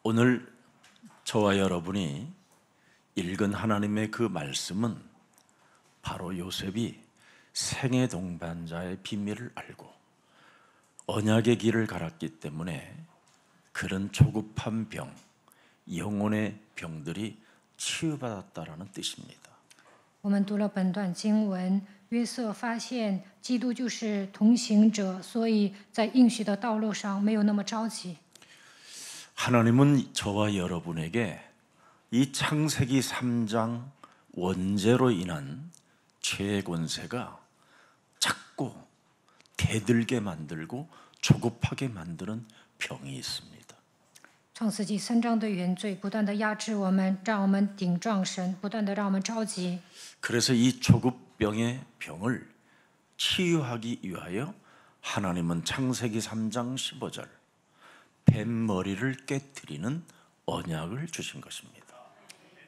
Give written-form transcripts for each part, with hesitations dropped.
오늘 저와 여러분이 읽은 하나님의 그 말씀은 바로 요셉이 생애 동반자의 비밀을 알고 언약의 길을 갈았기 때문에 그런 조급한 병, 영혼의 병들이 치유받았다라는 뜻입니다. 我们读了本段经文，约瑟发现基督就是同行者，所以在应许的道路上没有那么着急。 하나님은 저와 여러분에게 이 창세기 3장 원죄로 인한 죄의 권세가 자꾸 대들게 만들고 조급하게 만드는 병이 있습니다. 创世纪3章的原罪不断的压制我们，让我们顶撞神，不断的让我们着急。 그래서 이 조급병의 병을 치유하기 위하여 하나님은 창세기 3장 15절 뱀머리를 깨뜨리는 언약을 주신 것입니다.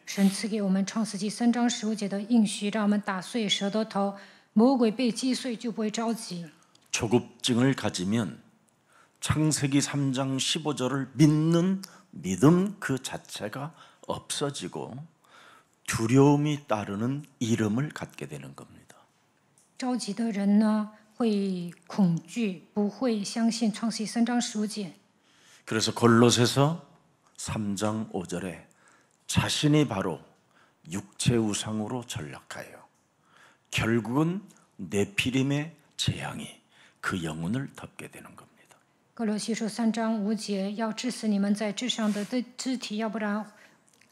神赐给我们创世纪3章15节的应许，让我们打碎蛇的头，魔鬼被击碎就不会着急。 조급증을 가지면 창세기 3장 15절을 믿는 믿음 그 자체가 없어지고 두려움이 따르는 이름을 갖게 되는 겁니다. 着急的人呢，会恐惧，不会相信创世纪3章15节。 그래서 골로새서 3장 5절에 자신이 바로 육체 우상으로 전락하여 결국은 네피림의 재앙이 그 영혼을 덮게 되는 겁니다. 哥罗西书3章5节，要治死你们在至上的肢体，要不然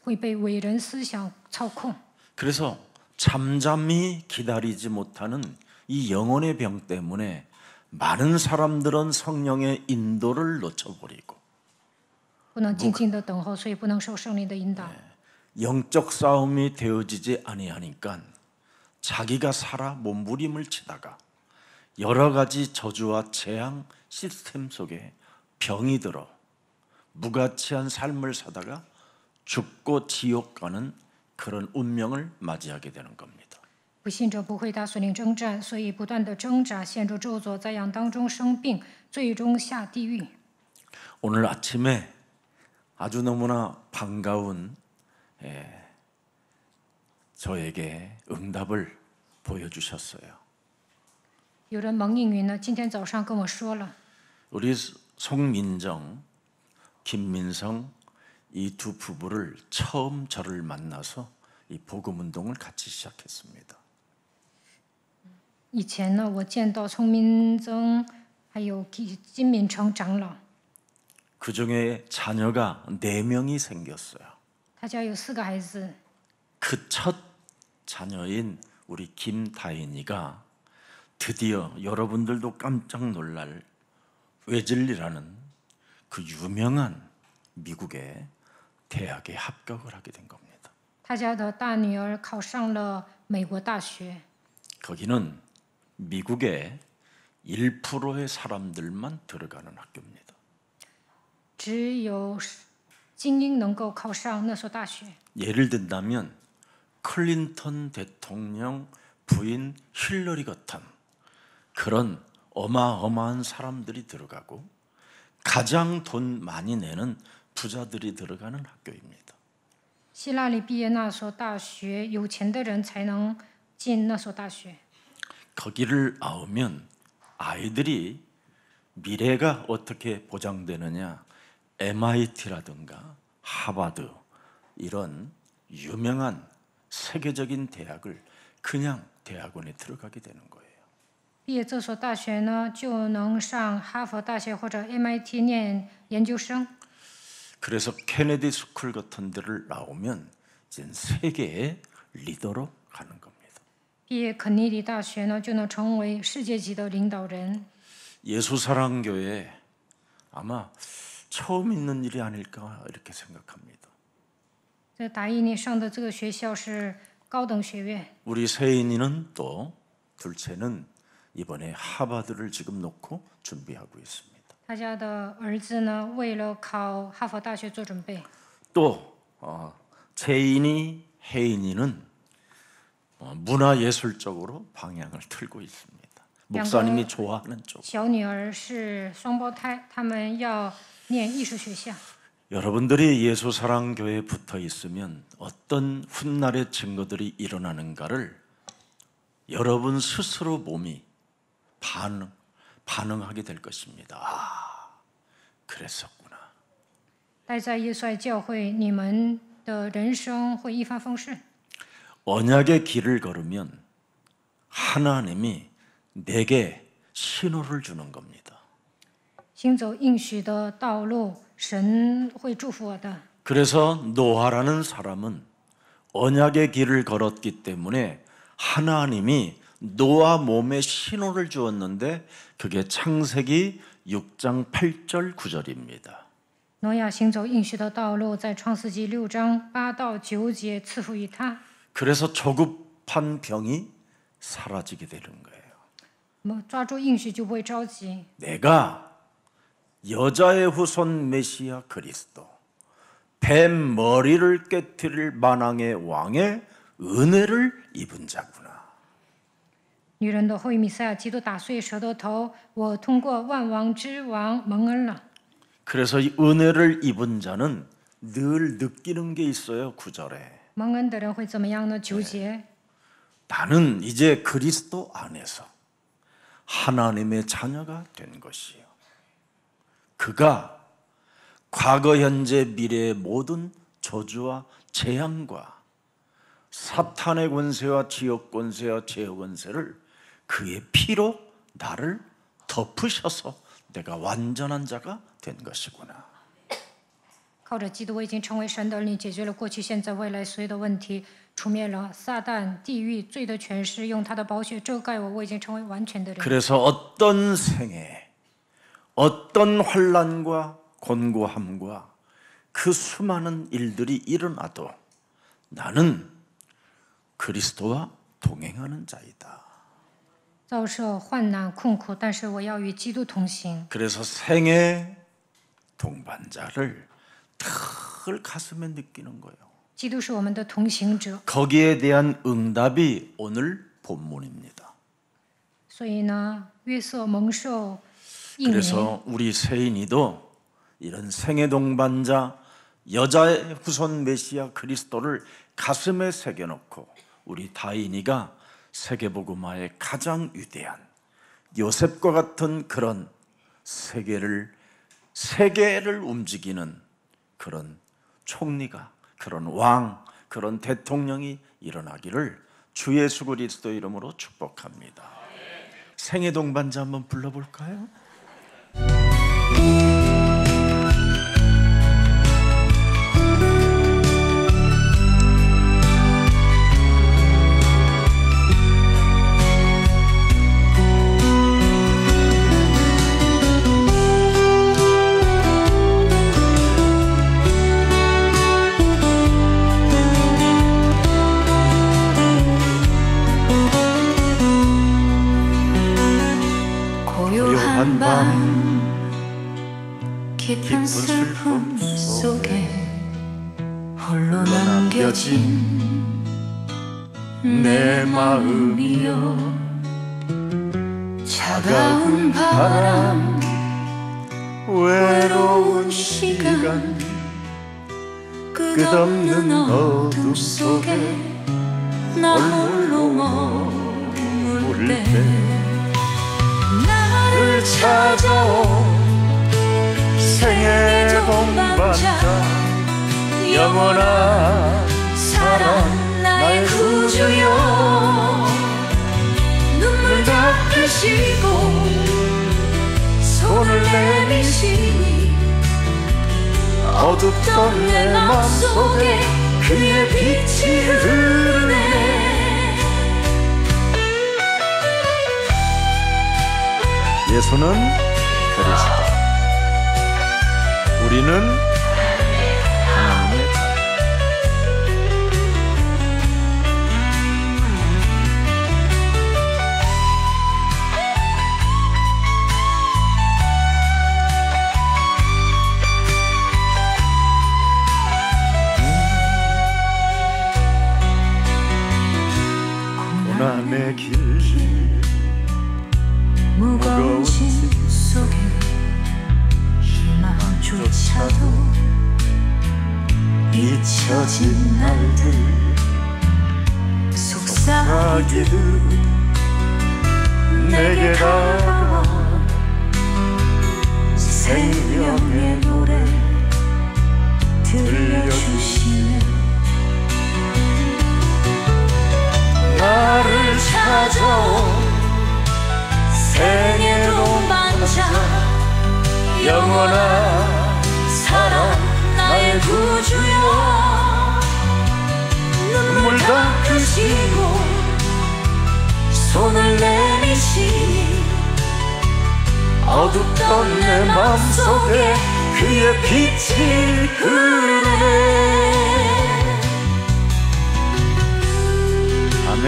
会被伟人思想操控。 그래서 잠잠히 기다리지 못하는 이 영혼의 병 때문에 많은 사람들은 성령의 인도를 놓쳐버리고 不能静静的等候，所以不能受圣灵的引导。 영적 싸움이 되어지지 아니하니까 자기가 살아 몸부림을 치다가 여러 가지 저주와 재앙 시스템 속에 병이 들어 무가치한 삶을 사다가 죽고 지옥 가는 그런 운명을 맞이하게 되는 겁니다. 不信者不会打属灵征战，所以不断的挣扎，陷入咒诅，在养当中生病，最终下地狱。 오늘 아침에 아주 너무나 반가운 저에게 응답을 보여주셨어요. 有人蒙应允呢，今天早上跟我说了， 우리 송민정, 김민성 이 두 부부를 처음 저를 만나서 이 복음 운동을 같이 시작했습니다. 以前呢，我见到聪明增还有金敏成长老， 그 중에 자녀가 4명이 생겼어요. 他家有4个孩子， 그 첫 자녀인 우리 김다인이가 드디어 여러분들도 깜짝 놀랄 웨즐리라는 그 유명한 미국의 대학에 합격을 하게 된 겁니다. 他家的大女儿考上了美国大学， 거기는 미국의 1%의 사람들만 들어가는 학교입니다. 只有精英能够考上那所大学。 예를 든다면 클린턴 대통령 부인 힐러리 같은 그런 어마어마한 사람들이 들어가고 가장 돈 많이 내는 부자들이 들어가는 학교입니다. 希拉里毕业那所大学，有钱的人才能进那所大学。 거기를 나오면 아이들이 미래가 어떻게 보장되느냐 MIT라든가 하버드 이런 유명한 세계적인 대학을 그냥 대학원에 들어가게 되는 거예요. 毕业这所大学呢，就能上哈佛大学或者 MIT 念研究生。 그래서 케네디 스쿨 같은 데를 나오면 이제 세계의 리더로 가는 겁니다. 毕业肯尼迪大学呢，就能成为世界级的领导人。 예수사랑교회 아마 처음 있는 일이 아닐까 이렇게 생각합니다. 这达伊尼上的这个学校是高等学院， 우리 세인이는 또 둘째는 이번에 하버드를 지금 놓고 준비하고 있습니다. 他家的儿子呢，为了考哈佛大学做准备。 또 제인이 혜인이는 문화예술 쪽으로 방향을 틀고 있습니다. 목사님이 좋아하는 쪽. 小女儿是双胞胎，他们要念艺术学校。 여러분들이 예수사랑교회에 붙어 있으면 어떤 훗날의 증거들이 일어나는가를 여러분 스스로 몸이 반응하게 될 것입니다. 아, 그랬었구나. 待在耶稣爱教会，你们的人生会一帆风顺。 언약의 길을 걸으면 하나님이 내게 신호를 주는 겁니다. 行走应许的道路，神会祝福我的。 그래서 노아라는 사람은 언약의 길을 걸었기 때문에 하나님이 노아 몸에 신호를 주었는데 그게 창세기 6장 8절 9절입니다. 挪亚行走应许的道路，在创世纪6章8到9节赐福于他。 그래서 조급한 병이 사라지게 되는 거예요. 抓住应许就不会着急。 내가 여자의 후손 메시아 그리스도 뱀 머리를 깨뜨릴 만왕의 왕의 은혜를 입은 자구나. 女人的后裔弥赛亚基督打碎蛇的头，我通过万王之王蒙恩了。 그래서 이 은혜를 입은 자는 늘 느끼는 게 있어요. 9절에 蒙恩的人会怎么样呢？9节， 나는 이제 그리스도 안에서 하나님의 자녀가 된 것이요. 그가 과거, 현재, 미래의 모든 저주와 재앙과 사탄의 권세와 지역 권세와 죄의 권세를 그의 피로 나를 덮으셔서 내가 완전한 자가 된 것이구나. 靠着基督，我已经成为神的儿女，解决了过去、现在、未来所有的问题，除灭了撒旦、地狱、罪的权势，用他的宝血遮盖我，我已经成为完全的人。 그래서 어떤 생애, 어떤 환난과 곤고함과 그 수많은 일들이 일어나도 나는 그리스도와 동행하는 자이다. 遭受患难困苦，但是我要与基督同行。 그래서 생애 동반자를 늘 가슴에 느끼는 거예요. 基督是我们的同行者， 거기에 대한 응답이 오늘 본문입니다. 所以呢，约瑟蒙受应允。 그래서 우리 세인이도 이런 생애 동반자 여자의 후손 메시아 그리스도를 가슴에 새겨놓고 우리 다인이가 세계복음화의 가장 위대한 요셉과 같은 그런 세계를 움직이는 그런 총리가, 그런 왕, 그런 대통령이 일어나기를 주 예수 그리스도 이름으로 축복합니다. 생애 동반자 한번 불러볼까요? 고요한 밤 깊은 슬픔 속에 홀로 남겨진 내 마음이여 차가운 바람 외로운 시간 끝없는 어둠 속에 나 홀로 머물 때 나를 찾아온 생애 동반자 영원한 사랑 나의 구주여 눈물 닦으시고 손을 내미시니 어둡던 내 맘속에 그의 빛이 흐르네 예수는 그리스도, 우리는 하나님의 자녀. 고난의 길 무거운 짐 속에 희망조차도 잊혀진 날들 속삭이듯 내게 다가와 생명의 노래 들려주시네. 나를 찾아온 생의 동반자 영원한 사랑 나의 구주여. 눈물 닦으시고 손을 내미시니 어둡던 내 맘속에 그의 빛이 흐르네. 아멘.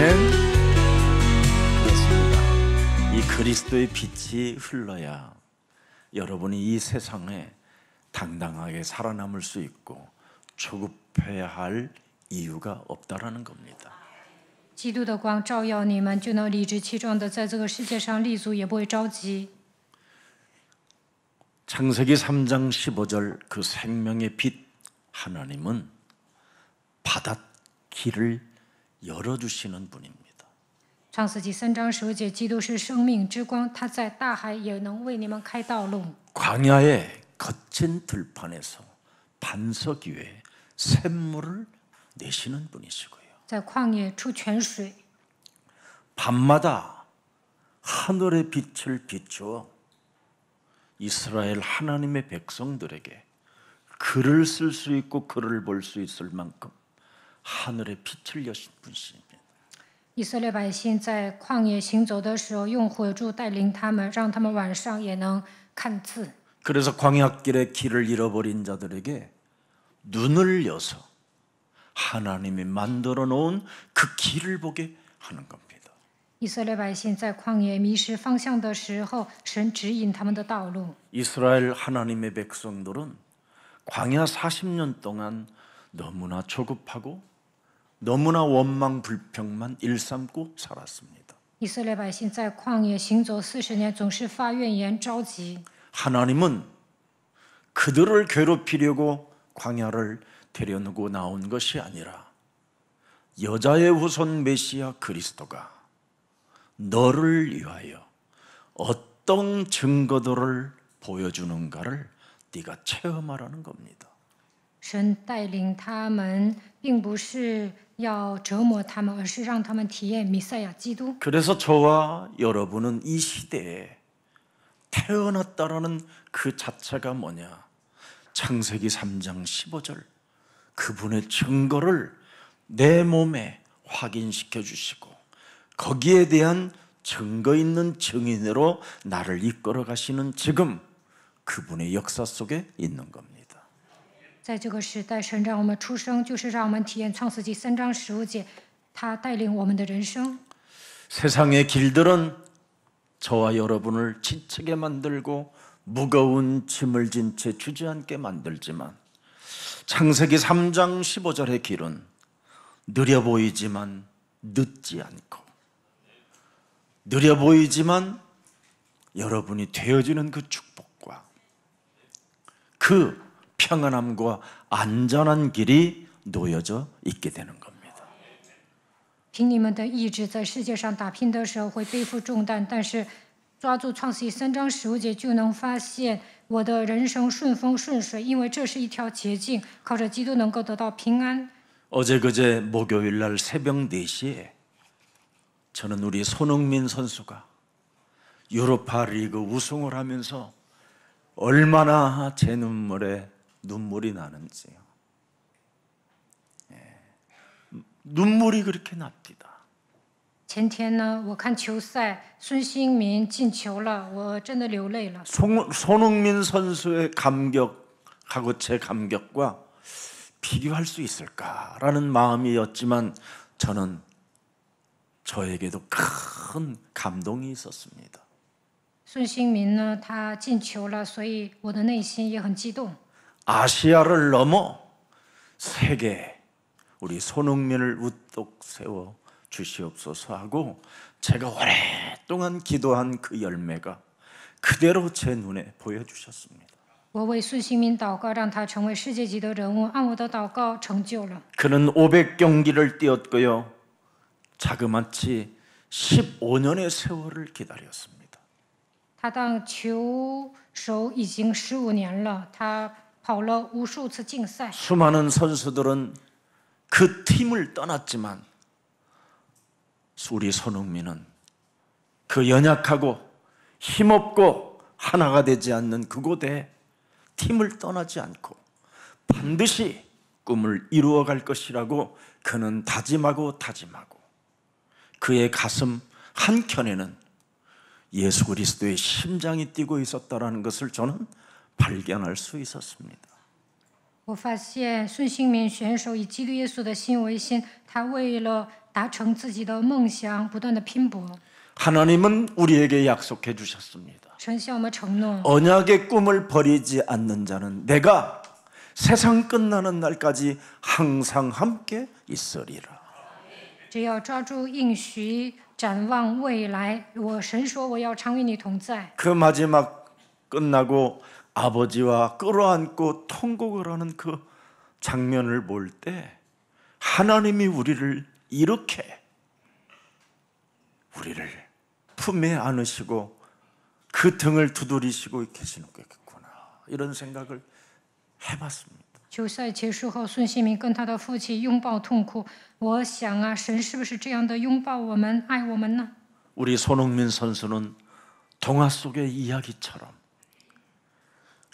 그렇습니다. 이 그리스도의 빛이 흘러야 여러분이 이 세상에 당당하게 살아남을 수 있고 조급해야 할 이유가 없다라는 겁니다. 基督的光照耀你们，就能理直气壮的在这个世界上立足，也不会着急。 창세기 3장 15절 그 생명의 빛 하나님은 바닷길을 열어주시는 분입니다. 创世纪3章15节，基督是生命之光，他在大海也能为你们开道路。 광야의 거친 들판에서 반석 위에 샘물을 내시는 분이시고요. 在旷野出泉水， 밤마다 하늘의 빛을 비추어 이스라엘 하나님의 백성들에게 글을 쓸 수 있고 글을 볼 수 있을 만큼 하늘의 빛을 여신 분이십니다. 以色列百姓在旷野行走的时候，用火柱带领他们，让他们晚上也能看字。 그래서 광야길에 길을 잃어버린 자들에게 눈을 여서 하나님이 만들어 놓은 그 길을 보게 하는 겁니다. 以色列百姓在旷野迷失方向的时候，神指引他们的道路。 이스라엘 하나님의 백성들은 광야 40년 동안 너무나 조급하고 너무나 원망 불평만 일삼고 살았습니다. 以色列百姓在旷野行走40年，总是发怨言、着急。 하나님은 그들을 괴롭히려고 광야를 데려놓고 나온 것이 아니라 여자의 후손 메시아 그리스도가 너를 위하여 어떤 증거들을 보여주는가를 네가 체험하라는 겁니다. 神带领他们，并不是要折磨他们，而是让他们体验弥赛亚基督。 그래서 저와 여러분은 이 시대에 태어났다라는 그 자체가 뭐냐? 창세기 3장 15절 그분의 증거를 내 몸에 확인시켜 주시고 거기에 대한 증거 있는 증인으로 나를 이끌어 가시는 지금 그분의 역사 속에 있는 겁니다. 在这个时代，神让我们出生，就是让我们体验创世纪3章15节，他带领我们的人生。 세상의 길들은 저와 여러분을 지치게 만들고 무거운 짐을 진 채 주저앉게 만들지만 창세기 3장 15절의 길은 느려 보이지만 늦지 않고 느려 보이지만 여러분이 되어지는 그 축복과 그 평안함과 안전한 길이 놓여져 있게 되는 겁니다. 凭你们的意志在世界上打拼的时候会背负重担，但是抓住创世纪3章15节就能发现我的人生顺风顺水，因为这是一条捷径，靠着基督能够得到平安。 어제 그제 목요일 날 새벽 4시에 저는 우리 손흥민 선수가 유로파 리그 우승을 하면서 얼마나 제 눈물에 눈물이 나는지요. 눈물이 그렇게 납니다. 前天呢，我看球赛，孙兴民进球了，我真的流泪了。 손흥민 선수의 감격하고 제 감격과 비교할 수 있을까라는 마음이었지만 저는 저에게도 큰 감동이 있었습니다. 孙兴民呢，他进球了，所以我的内心也很激动。 아시아를 넘어 세계 우리 손흥민을 우뚝 세워 주시옵소서 하고 제가 오랫동안 기도한 그 열매가 그대로 제 눈에 보여주셨습니다. 我为孙兴民祷告，让他成为世界级的人物，按我的祷告成就了。 그는 500경기를 뛰었고요. 자그마치 15년의 세월을 기다렸습니다. 他当球手已经15年了，他跑了无数次竞赛。 수많은 선수들은 그 팀을 떠났지만 우리 손흥민은 그 연약하고 힘없고 하나가 되지 않는 그곳에 팀을 떠나지 않고 반드시 꿈을 이루어갈 것이라고 그는 다짐하고 그의 가슴 한켠에는 예수 그리스도의 심장이 뛰고 있었다는 것을 저는 발견할 수 있었습니다. 我发现孙兴民选手以基督耶稣的心为心，他为了达成自己的梦想，不断的拼搏。 하나님은 우리에게 약속해 주셨습니다. 神向我们承诺， 언약의 꿈을 버리지 않는 자는 내가 세상 끝나는 날까지 항상 함께 있으리라. 只要抓住应许，展望未来，神说我要常与你同在。 그 마지막 끝나고 아버지와 끌어안고 통곡을 하는 그 장면을 볼 때 하나님이 우리를 이렇게 우리를 품에 안으시고 그 등을 두드리시고 계시는 거겠구나 이런 생각을 해봤습니다. 球赛结束后，孙兴民跟他的父亲拥抱痛哭。我想啊，神是不是这样的拥抱我们、爱我们呢？ 우리 손흥민 선수는 동화 속의 이야기처럼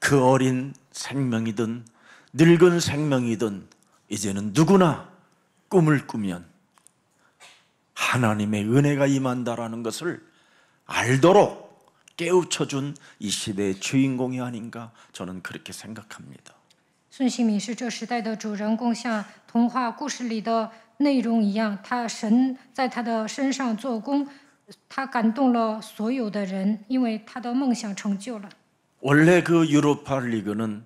그 어린 생명이든 늙은 생명이든 이제는 누구나 꿈을 꾸면 하나님의 은혜가 임한다라는 것을 알도록 깨우쳐준 이 시대의 주인공이 아닌가 저는 그렇게 생각합니다. 孙兴民是这时代的主人公，像童话故事里的内容一样，神在他的身上做工，他感动了所有的人，因为他的梦想成就了。 원래 그 유로파 리그는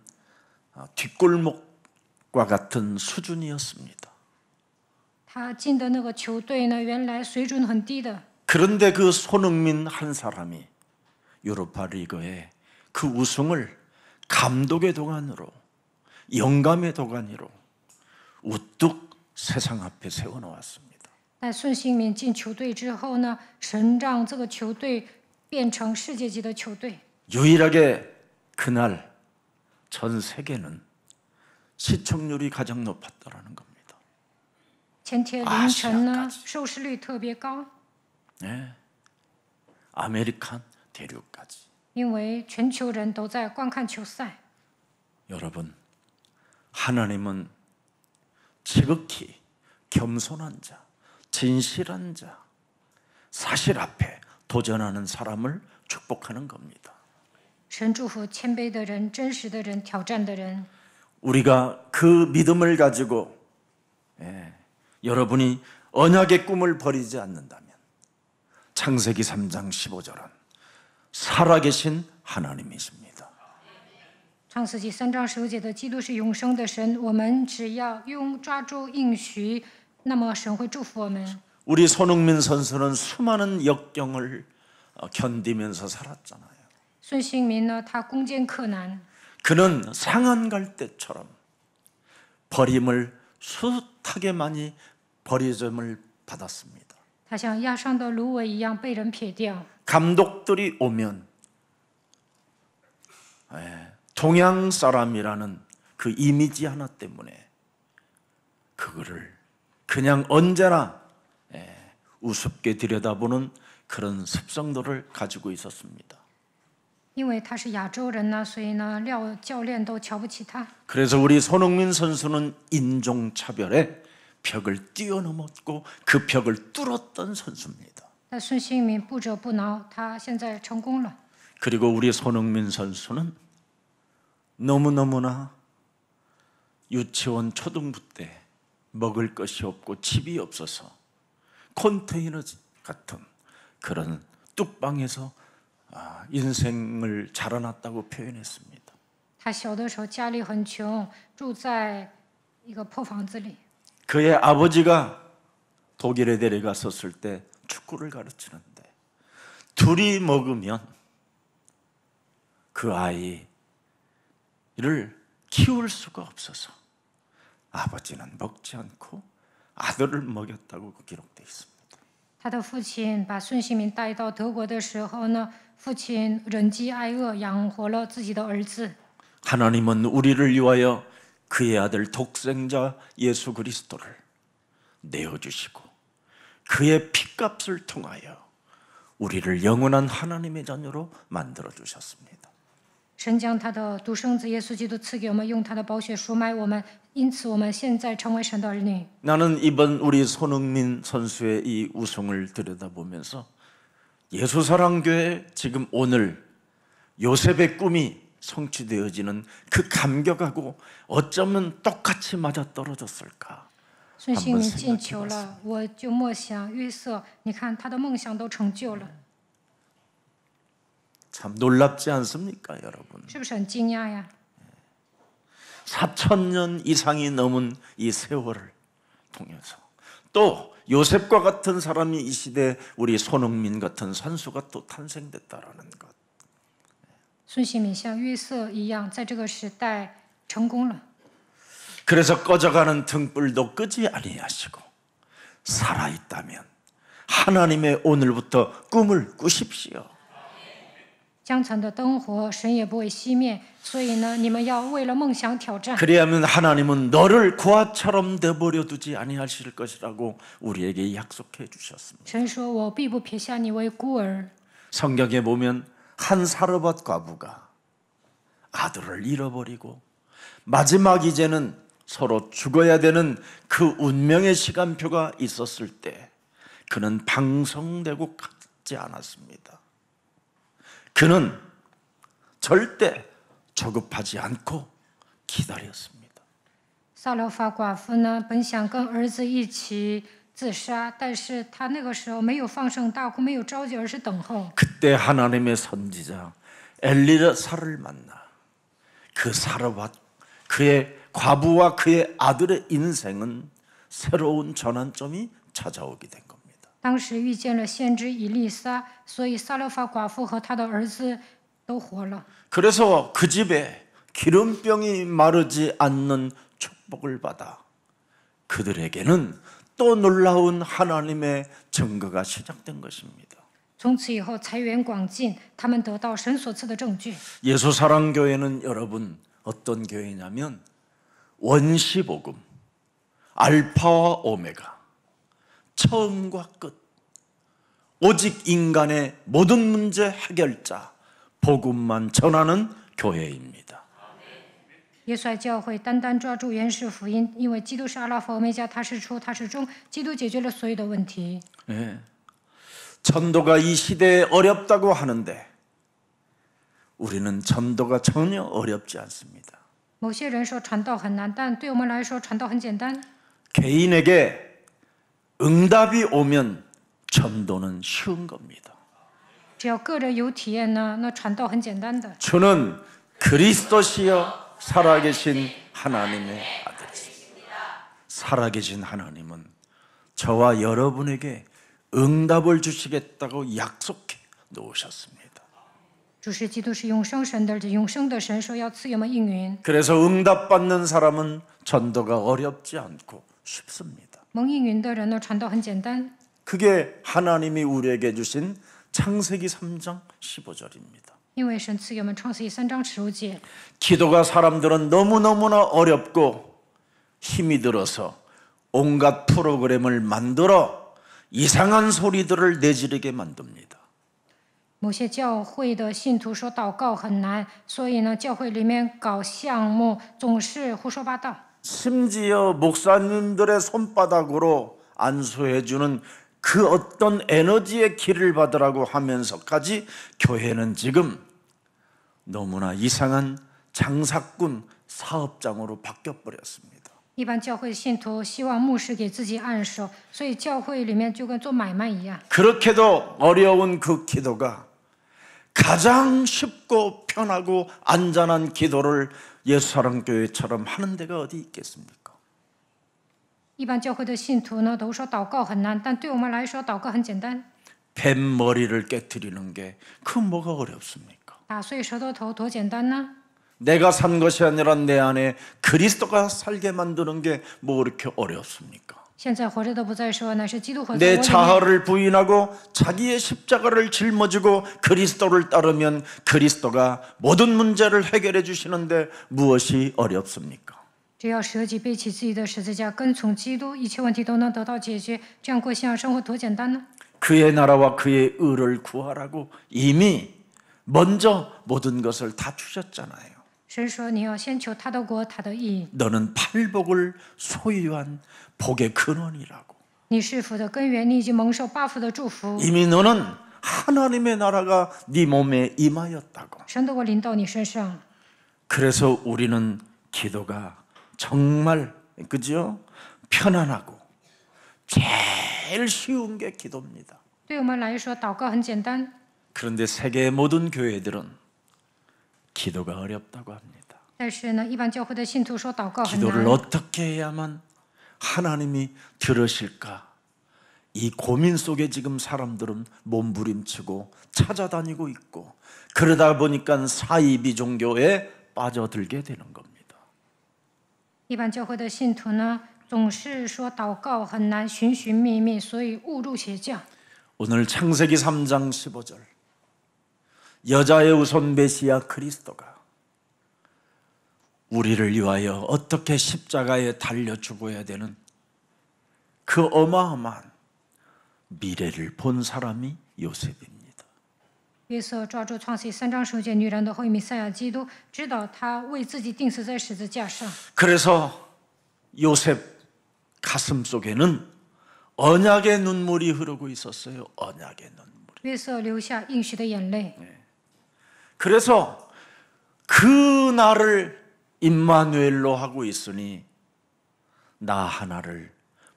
뒷골목과 같은 수준이었습니다. 他进的那个球队呢，原来水准很低的。 그런데 그 손흥민 한 사람이 유로파 리그의 그 우승을 감독의 도가니로 영감의 도가니로 우뚝 세상 앞에 세워놓았습니다. 但孙兴民进球队之后呢，神让这个球队变成世界级的球队。 유일하게 그날 전 세계는 시청률이 가장 높았다라는 겁니다. 前天凌晨呢， 아시아까지 收视率特别高， 네. 아메리칸 대륙까지. 因为全球人都在观看球赛。 여러분, 하나님은 지극히 겸손한 자, 진실한 자, 사실 앞에 도전하는 사람을 축복하는 겁니다. 神祝福谦卑的人、真实的人、挑战的人。 우리가 그 믿음을 가지고 여러분이 언약의 꿈을 버리지 않는다면 창세기 3장 15절은 살아계신 하나님이십니다. 创世纪3章15节的基督是永生的神，我们只要抓住应许，那么神会祝福我们。 우리 손흥민 선수는 수많은 역경을 견디면서 살았잖아요. 孙兴民呢，他攻坚克难， 그는 상한갈대처럼 버림을 숱하게 많이 버림을 받았습니다. 他像压伤的芦苇一样被人撇掉。 감독들이 오면 동양 사람이라는 그 이미지 하나 때문에 그거를 그냥 언제나 우습게 들여다보는 그런 습성도를 가지고 있었습니다. 因为他是亚洲人呢，所以呢，教练都瞧不起他。 그래서 우리 손흥민 선수는 인종차별의 벽을 뛰어넘었고 그 벽을 뚫었던 선수입니다. 但孙兴民不折不挠，他现在成功了。 그리고 우리 손흥민 선수는 너무너무나 유치원 초등부 때 먹을 것이 없고 집이 없어서 컨테이너 같은 그런 뚝방에서 인생을 자라났다고 표현했습니다. 他小的时候家里很穷，住在一个破房子里。 그의 아버지가 독일에 데려갔었을 때 축구를 가르치는데 둘이 먹으면 그 아이 이를 키울 수가 없어서 아버지는 먹지 않고 아들을 먹였다고 기록되어 있습니다. 他的父亲把孙兴民带到德国的时候呢，父亲忍饥挨饿，养活了自己的儿子。 하나님은 우리를 위하여 그의 아들 독생자 예수 그리스도를 내어주시고 그의 피값을 통하여 우리를 영원한 하나님의 자녀로 만들어 주셨습니다. 神将他的独生子耶稣基督赐给我们，用他的宝血赎买我们，因此我们现在成为神的儿女。 나는 이번 우리 손흥민 선수의 이 우승을 들여다보면서 예수사랑교회 지금 오늘 요셉의 꿈이 성취되어지는 그 감격하고 어쩌면 똑같이 맞아떨어졌을까 孙兴民进球了，我就默想约瑟，你看他的梦想都成就了， 참 놀랍지 않습니까 여러분? 是不是很惊讶呀？ 4,000년 이상이 넘은 이 세월을 통해서 또 요셉과 같은 사람이 이 시대에 우리 손흥민 같은 선수가 또 탄생됐다라는 것. 孙兴民像约瑟一样，在这个时代成功了。 그래서 꺼져가는 등불도 끄지 아니하시고 살아있다면 하나님의 오늘부터 꿈을 꾸십시오. 将残的灯火，神也不会熄灭。所以呢，你们要为了梦想挑战。 그리하면 하나님은 너를 고아처럼 내버려 두지 아니하실 것이라고 우리에게 약속해 주셨습니다. 神说：“我必不撇下你为孤儿。” 성경에 보면 한 사르밧 과부가 아들을 잃어버리고 마지막 이제는 서로 죽어야 되는 그 운명의 시간표가 있었을 때 그는 방성되고 갖지 않았습니다. 그는 절대 조급하지 않고 기다렸습니다. 撒勒法寡妇呢，本想跟儿子一起自杀，但是他那个时候没有放声大哭，没有着急，而是等候。 그때 하나님의 선지자 엘리사를 만나 그 사르밧 그의 과부와 그의 아들의 인생은 새로운 전환점이 찾아오게 된 겁니다. 当时遇见了先知以利撒，所以撒勒法寡妇和他的儿子都活了。 그래서 그 집에 기름병이 마르지 않는 축복을 받아 그들에게는 또 놀라운 하나님의 증거가 시작된 것입니다. 从此以后财源广进，他们得到神所赐的证据。 예수사랑교회는 여러분 어떤 교회냐면 원시복음, 알파와 오메가, 처음과 끝, 오직 인간의 모든 문제 해결자, 복음만 전하는 교회입니다. 耶稣爱教会单单抓住原始福音，因为基督是阿拉法欧米迦，他是初，他是终，基督解决了所有的问题。 예. 전도가 이 시대에 어렵다고 하는데 우리는 전도가 전혀 어렵지 않습니다. 某些人说传道很难，但对我们来说传道很简单。 개인에게 응답이 오면 전도는 쉬운 겁니다. 只要个人有体验呢，那传道很简单的。 주는 그리스도시여 살아계신 하나님의 아들이십니다. 살아계신 하나님은 저와 여러분에게 응답을 주시겠다고 약속해 놓으셨습니다. 主是基督是永生神的儿子，永生的神说要赐给我们应允。 그래서 응답받는 사람은 전도가 어렵지 않고 쉽습니다. 蒙应允的人呢，传道很简单。 그게 하나님이 우리에게 주신 창세기 3장 15절입니다. 因为神赐给我们创世记3章15节。 기도가 사람들은 너무너무나 어렵고 힘이 들어서 온갖 프로그램을 만들어 이상한 소리들을 내지르게 만듭니다. 某些教会的信徒说祷告很难，所以呢，教会里面搞项目总是胡说八道。 심지어 목사님들의 손바닥으로 안수해주는 그 어떤 에너지의 길을 받으라고 하면서까지 교회는 지금 너무나 이상한 장사꾼 사업장으로 바뀌어버렸습니다. 一般教会的信徒希望牧师给自己按手，所以教会里面就跟做买卖一样。 그렇게도 어려운 그 기도가 가장 쉽고 편하고 안전한 기도를 예수사랑교회처럼 하는 데가 어디 있겠습니까? 一般教会的信徒呢都说祷告很难，但对我们来说祷告很简单。 뱀머리를 깨트리는 게 그 뭐가 어렵습니까? 打碎舌头头多简单呢？ 내가 산 것이 아니라 내 안에 그리스도가 살게 만드는 게 뭐 그렇게 어렵습니까? 现在活着的不再是我，乃是基督活在 내 我里面。 자아를 부인하고 자기의 십자가를 짊어지고 그리스도를 따르면 그리스도가 모든 문제를 해결해 주시는데 무엇이 어렵습니까? 只要舍己背起自己的十字架，跟从基督，一切问题都能得到解决。这样过信仰生活多简单呢？ 그의 나라와 그의 의를 구하라고 이미 먼저 모든 것을 다 주셨잖아요. 神说你要先求他的国，他的义。 너는 팔복을 소유한 복의 근원이라고. 你是福的根源，你已经蒙受八福的祝福。 이미 너는 하나님의 나라가 네 몸에 임하였다고. 神的国临到你身上， 그래서 우리는 기도가 정말 그죠? 편안하고 제일 쉬운 게 기도입니다. 对我们来说，祷告很简单。 그런데 세계의 모든 교회들은 기도가 어렵다고 합니다. 但是呢，一般教会的信徒说祷告很 기도를 难。 어떻게 해야만 하나님이 들으실까? 이 고민 속에 지금 사람들은 몸부림치고 찾아다니고 있고 그러다 보니까 사이비 종교에 빠져들게 되는 겁니다. 一般教会的信徒呢，总是说祷告很难，寻寻觅觅，所以误入邪教。 오늘 창세기 3장 15절 여자의 우선 메시아 그리스도가 우리를 위하여 어떻게 십자가에 달려 죽어야 되는 그 어마어마한 미래를 본 사람이 요셉입니다. 约瑟抓住创世3章15节女人的后裔弥赛亚基督，知道他为自己钉死在十字架上。 그래서 요셉 가슴 속에는 언약의 눈물이 흐르고 있었어요. 언약의 눈물. 约瑟流下应许的眼泪。 그래서 그 날을 임마누엘로 하고 있으니 나 하나를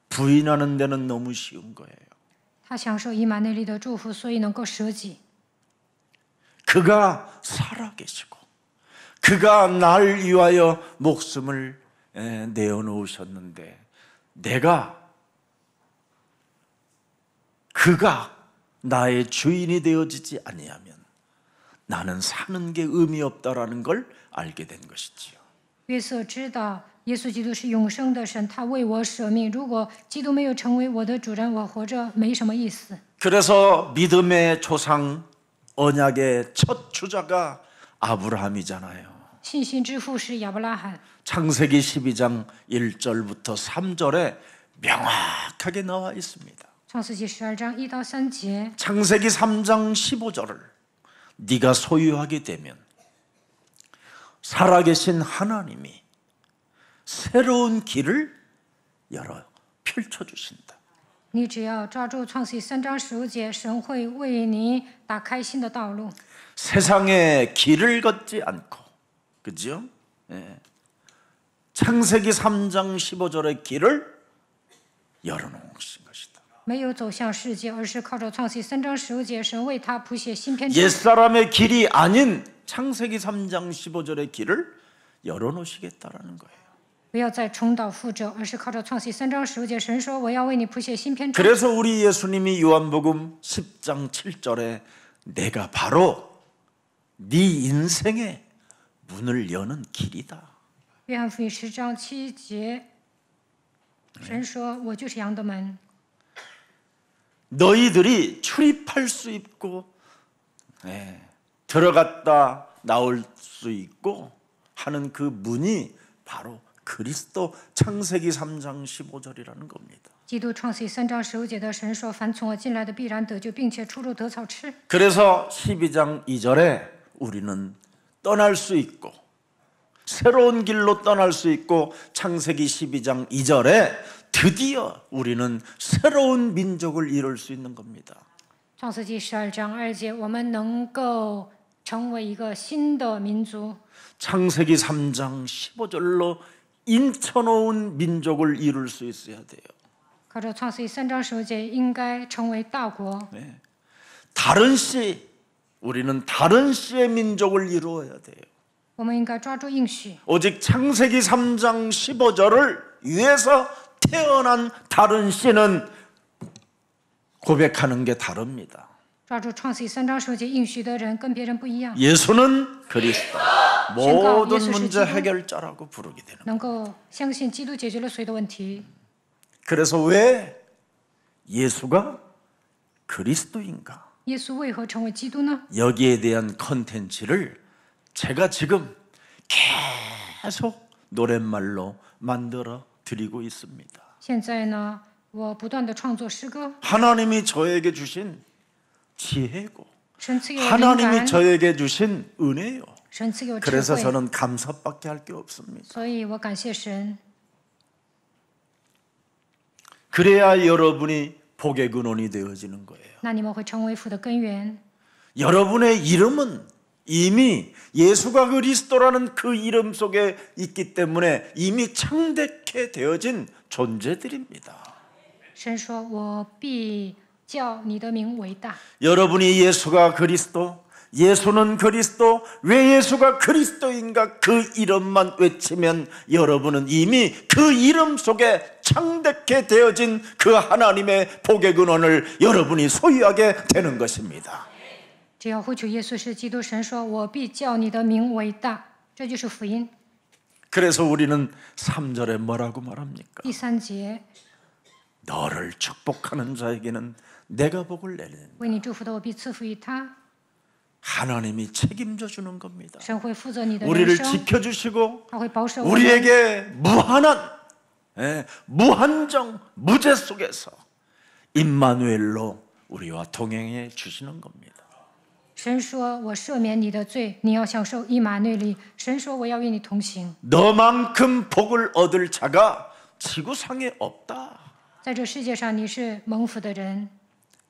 부인하는 데는 너무 쉬운 거예요. 他享受以马内利的祝福，所以能够舍己。 그가 살아계시고 그가 날 위하여 목숨을 내어놓으셨는데 그가 나의 주인이 되어지지 아니하면 나는 사는 게 의미 없다라는 걸 알게 된 것이지요. 约瑟知道耶稣基督是永生的神，他为我舍命。如果基督没有成为我的主人，我活着没什么意思。 그래서 믿음의 조상 언약의 첫 주자가 아브라함이잖아요. 信心之父是亚伯拉罕。 창세기 12장 1절부터 3절에 명확하게 나와 있습니다. 创世纪12章1到3节。 창세기 3장 15절을 네가 소유하게 되면 살아계신 하나님이 새로운 길을 열어 펼쳐주신다. 你只要抓住创世纪3章15节，神会为你打开新的道路。 세상의 길을 걷지 않고 그죠? 예. 창세기 3장 15절의 길을 열어놓으신 것이다. 没有走向世界，而是靠着创世纪3章15节，神为他谱写新篇章。 옛사람의 길이 아닌 창세기 3장 15절의 길을 열어놓으시겠다라는 거예요. 不要再重蹈覆辙，而是靠着创世纪3章15节，神说：“我要为你谱写新篇章。” 그래서 우리 예수님이 요한복음 10장 7절에 내가 바로 네 인생의 문을 여는 길이다. 约翰福音10章7节，神说：“我就是羊的门。” 너희들이 출입할 수 있고 들어갔다 나올 수 있고 하는 그 문이 바로 그리스도 창세기 3장 15절이라는 겁니다. 基督创世纪3章15节的神说：“凡从我进来的必然得救，并且出入得草吃。” 그래서 12장 2절에 우리는 떠날 수 있고 새로운 길로 떠날 수 있고 창세기 12장 2절에 드디어 우리는 새로운 민족을 이룰 수 있는 겁니다. 创世纪12章2节，我们能够成为一个新的民族。 창세기 3장 15절로 인쳐놓은 민족을 이룰 수 있어야 돼요. 靠着创世纪3章15节，应该成为大国。 다른 씨, 우리는 다른 씨의 민족을 이루어야 돼요. 我们应该抓住应许。 오직 창세기 3장 15절을 위해서 태어난 다른 씨는 고백하는 게 다릅니다. 抓住创世纪3章15节应许的人跟别人不一样。 예수는 그리스도. 宣告 모든 耶稣是基 문제 督， 해결자라고 부르게 되는 거예요. 能够相信基督解决了所有的问题。 그래서 왜 예수가 그리스도인가? 耶稣为何成为基督呢？ 여기에 대한 컨텐츠를 제가 지금 계속 노랫말로 만들어 드리고 있습니다. 现在呢，我不断的创作诗歌， 하나님이 저에게 주신 지혜고 神赐给我灵 하나님이 感， 저에게 주신 은혜요. 神赐给我智 그래서 慧， 저는 감사밖에 할 게 없습니다. 所以我感谢神。 그래야 여러분이 복의 근원이 되어지는 거예요. 那你们会成为福的根源。 여러분의 이름은 이미 예수가 그리스도라는 그 이름 속에 있기 때문에 이미 창대케 되어진 존재들입니다. 神说：“我必叫你的名伟大。” 여러분이 예수가 그리스도, 예수는 그리스도, 왜 예수가 그리스도인가 그 이름만 외치면 여러분은 이미 그 이름 속에 창대케 되어진 그 하나님의 복의 근원을 여러분이 소유하게 되는 것입니다. 只要呼求耶稣是基督，神说：“我必叫你的名伟大。”这就是福音。 그래서 우리는 3절에 뭐라고 말합니까? 第3节， 너를 축복하는 자에게는 내가 복을 내리는 为你祝福的，我必赐福于他。 하나님이 책임져 주는 겁니다. 神会负责你的人 우리를 生， 지켜주시고 他会保守我们， 우리에게 무한한 무한정 무죄 속에서 임마누엘로 우리와 동행해 주시는 겁니다. 神说：“我赦免你的罪，你要享受以马内利。”神说：“我要与你同行。 너만큼 복을 얻을 자가 지구상에 없다. 在这世界上，你是蒙福的人。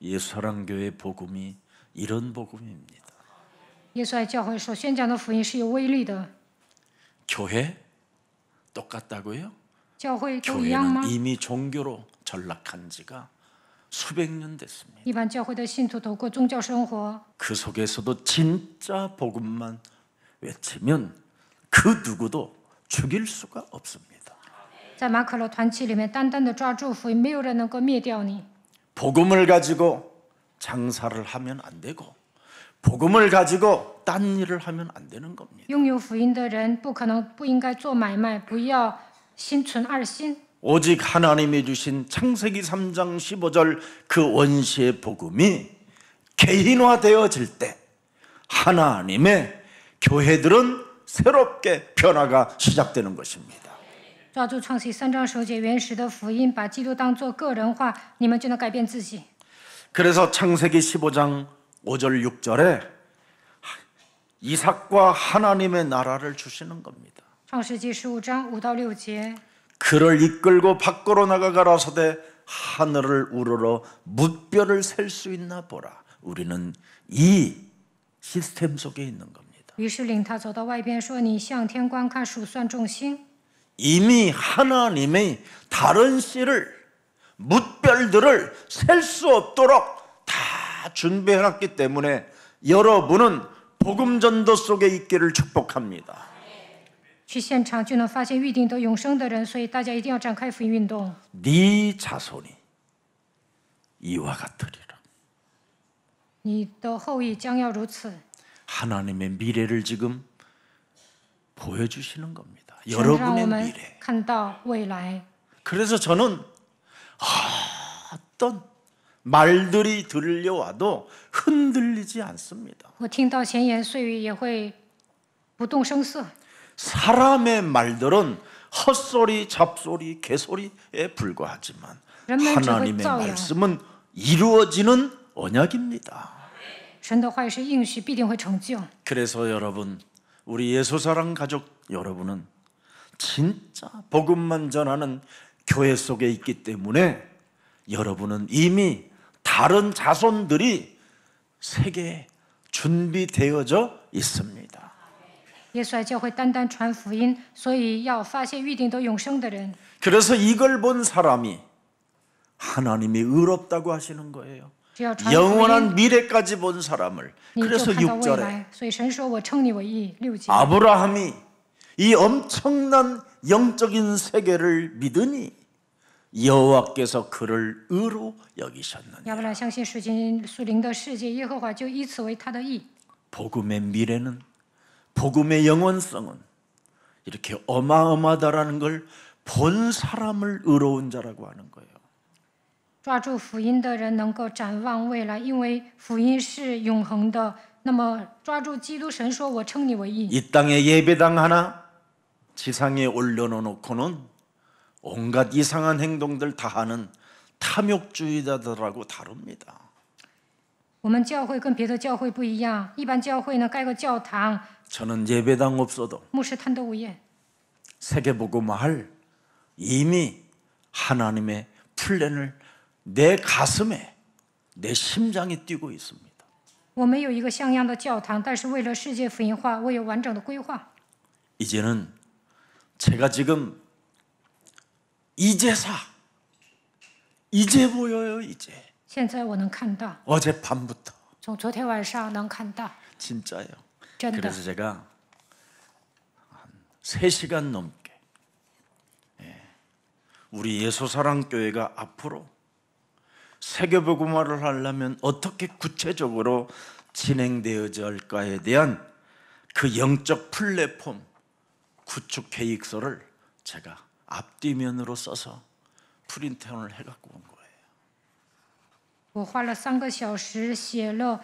예수사랑교회 복음이 이런 복음입니다. 耶稣爱教会所宣讲的福音是有威力的。 교회 똑같다고요? 教会都一样吗？ 교회는 이미 종교로 전락한 지가 수백 년 됐습니다. 一般教会的信徒都过宗教生活， 그 속에서도 진짜 복음만 외치면 그 누구도 죽일 수가 없습니다. 在马可罗团契里面，单单的抓住福音，没有人能够灭掉你。 복음을 가지고 장사를 하면 안 되고 복음을 가지고 딴 일을 하면 안 되는 겁니다. 拥有福音的人不应该做买卖，不要心存二心。 오직 하나님이 주신 창세기 3장 15절 그 원시의 복음이 개인화되어질 때 하나님의 교회들은 새롭게 변화가 시작되는 것입니다. 抓住创世3章9节原始的福音，把基督当作个人化，你们就能改变自己。 그래서 창세기 15장 5절 6절에 이삭과 하나님의 나라를 주시는 겁니다. 创世纪15章5到6节， 그를 이끌고 밖으로 나가 가라사대 하늘을 우러러 뭇별을 셀 수 있나 보라. 우리는 이 시스템 속에 있는 겁니다. 于是领他走到外边，说：“你向天观看，数算众星。” 이미 하나님의 다른 씨를 뭇별들을 셀 수 없도록 다 준비해놨기 때문에 여러분은 복음 전도 속에 있기를 축복합니다. 去现场就能发现预定得永生的人，所以大家一定要展开福音运动。 네 자손이 이와 같으리라. 你的后裔将要如此。 하나님의 미래를 지금 보여주시는 겁니다. 神让我 여러분의 们 미래. 看到未来。 그래서 저는 어떤 말들이 들려와도 흔들리지 않습니다. 我听到闲言碎语也会不动声色。 사람의 말들은 헛소리, 잡소리, 개소리에 불과하지만 하나님의 말씀은 이루어지는 언약입니다. 神的话语是应许，必定会成就。 그래서 여러분, 우리 예수사랑 가족 여러분은 진짜 복음만 전하는 교회 속에 있기 때문에 여러분은 이미 다른 자손들이 세계에 준비되어져 있습니다. 耶稣爱教会单单传福音，所以要发现预定得永生的人。 그래서 이걸 본 사람이 하나님이 의롭다고 하시는 거예요. 只要传福 영원한 音， 미래까지 본 사람을. 你就 그래서 看到未 6절에 来。所以神说：“我称你为义。”6节， 아브라함이 이 엄청난 영적인 세계를 믿으니 여호와께서 그를 의로 여기셨느니. 亚伯拉相信属灵的世界，耶和华就以此为他的义。 복음의 미래는 복음의 영원성은 이렇게 어마어마하다라는 걸 본 사람을 의로운 자라고 하는 거예요. 抓住福音的人能够展望未来，因为福音是永恒的。那么抓住基督，神说：“我称你为义。” 이 땅에 예배당 하나 지상에 올려놓고는 온갖 이상한 행동들 다 하는 탐욕주의자들하고 다릅니다. 我们教会跟别的教会不一样，一般教会呢盖个教堂， 저는 예배당 없어도 牧师贪得无厌。 세계복음화할 이미 하나님의 플랜을 내 가슴에 내 심장에 띄고 있습니다. 我没有一个像样的教堂，但是为了世界福音化，我有完整的规划。 이제는 제가 지금 이제사 이제 보여요. 이제 现在我能看到， 어젯밤부터 从昨天晚上能看到， 진짜예요. 真的。 그래서 제가 한 3시간 넘게 우리 예수사랑교회가 앞으로 세계복음화를 하려면 어떻게 구체적으로 진행되어야 할까에 대한 그 영적 플랫폼 구축 계획서를 제가 앞뒤면으로 써서 프린트를 해갖고 온 거예요. 我花了3个小时写了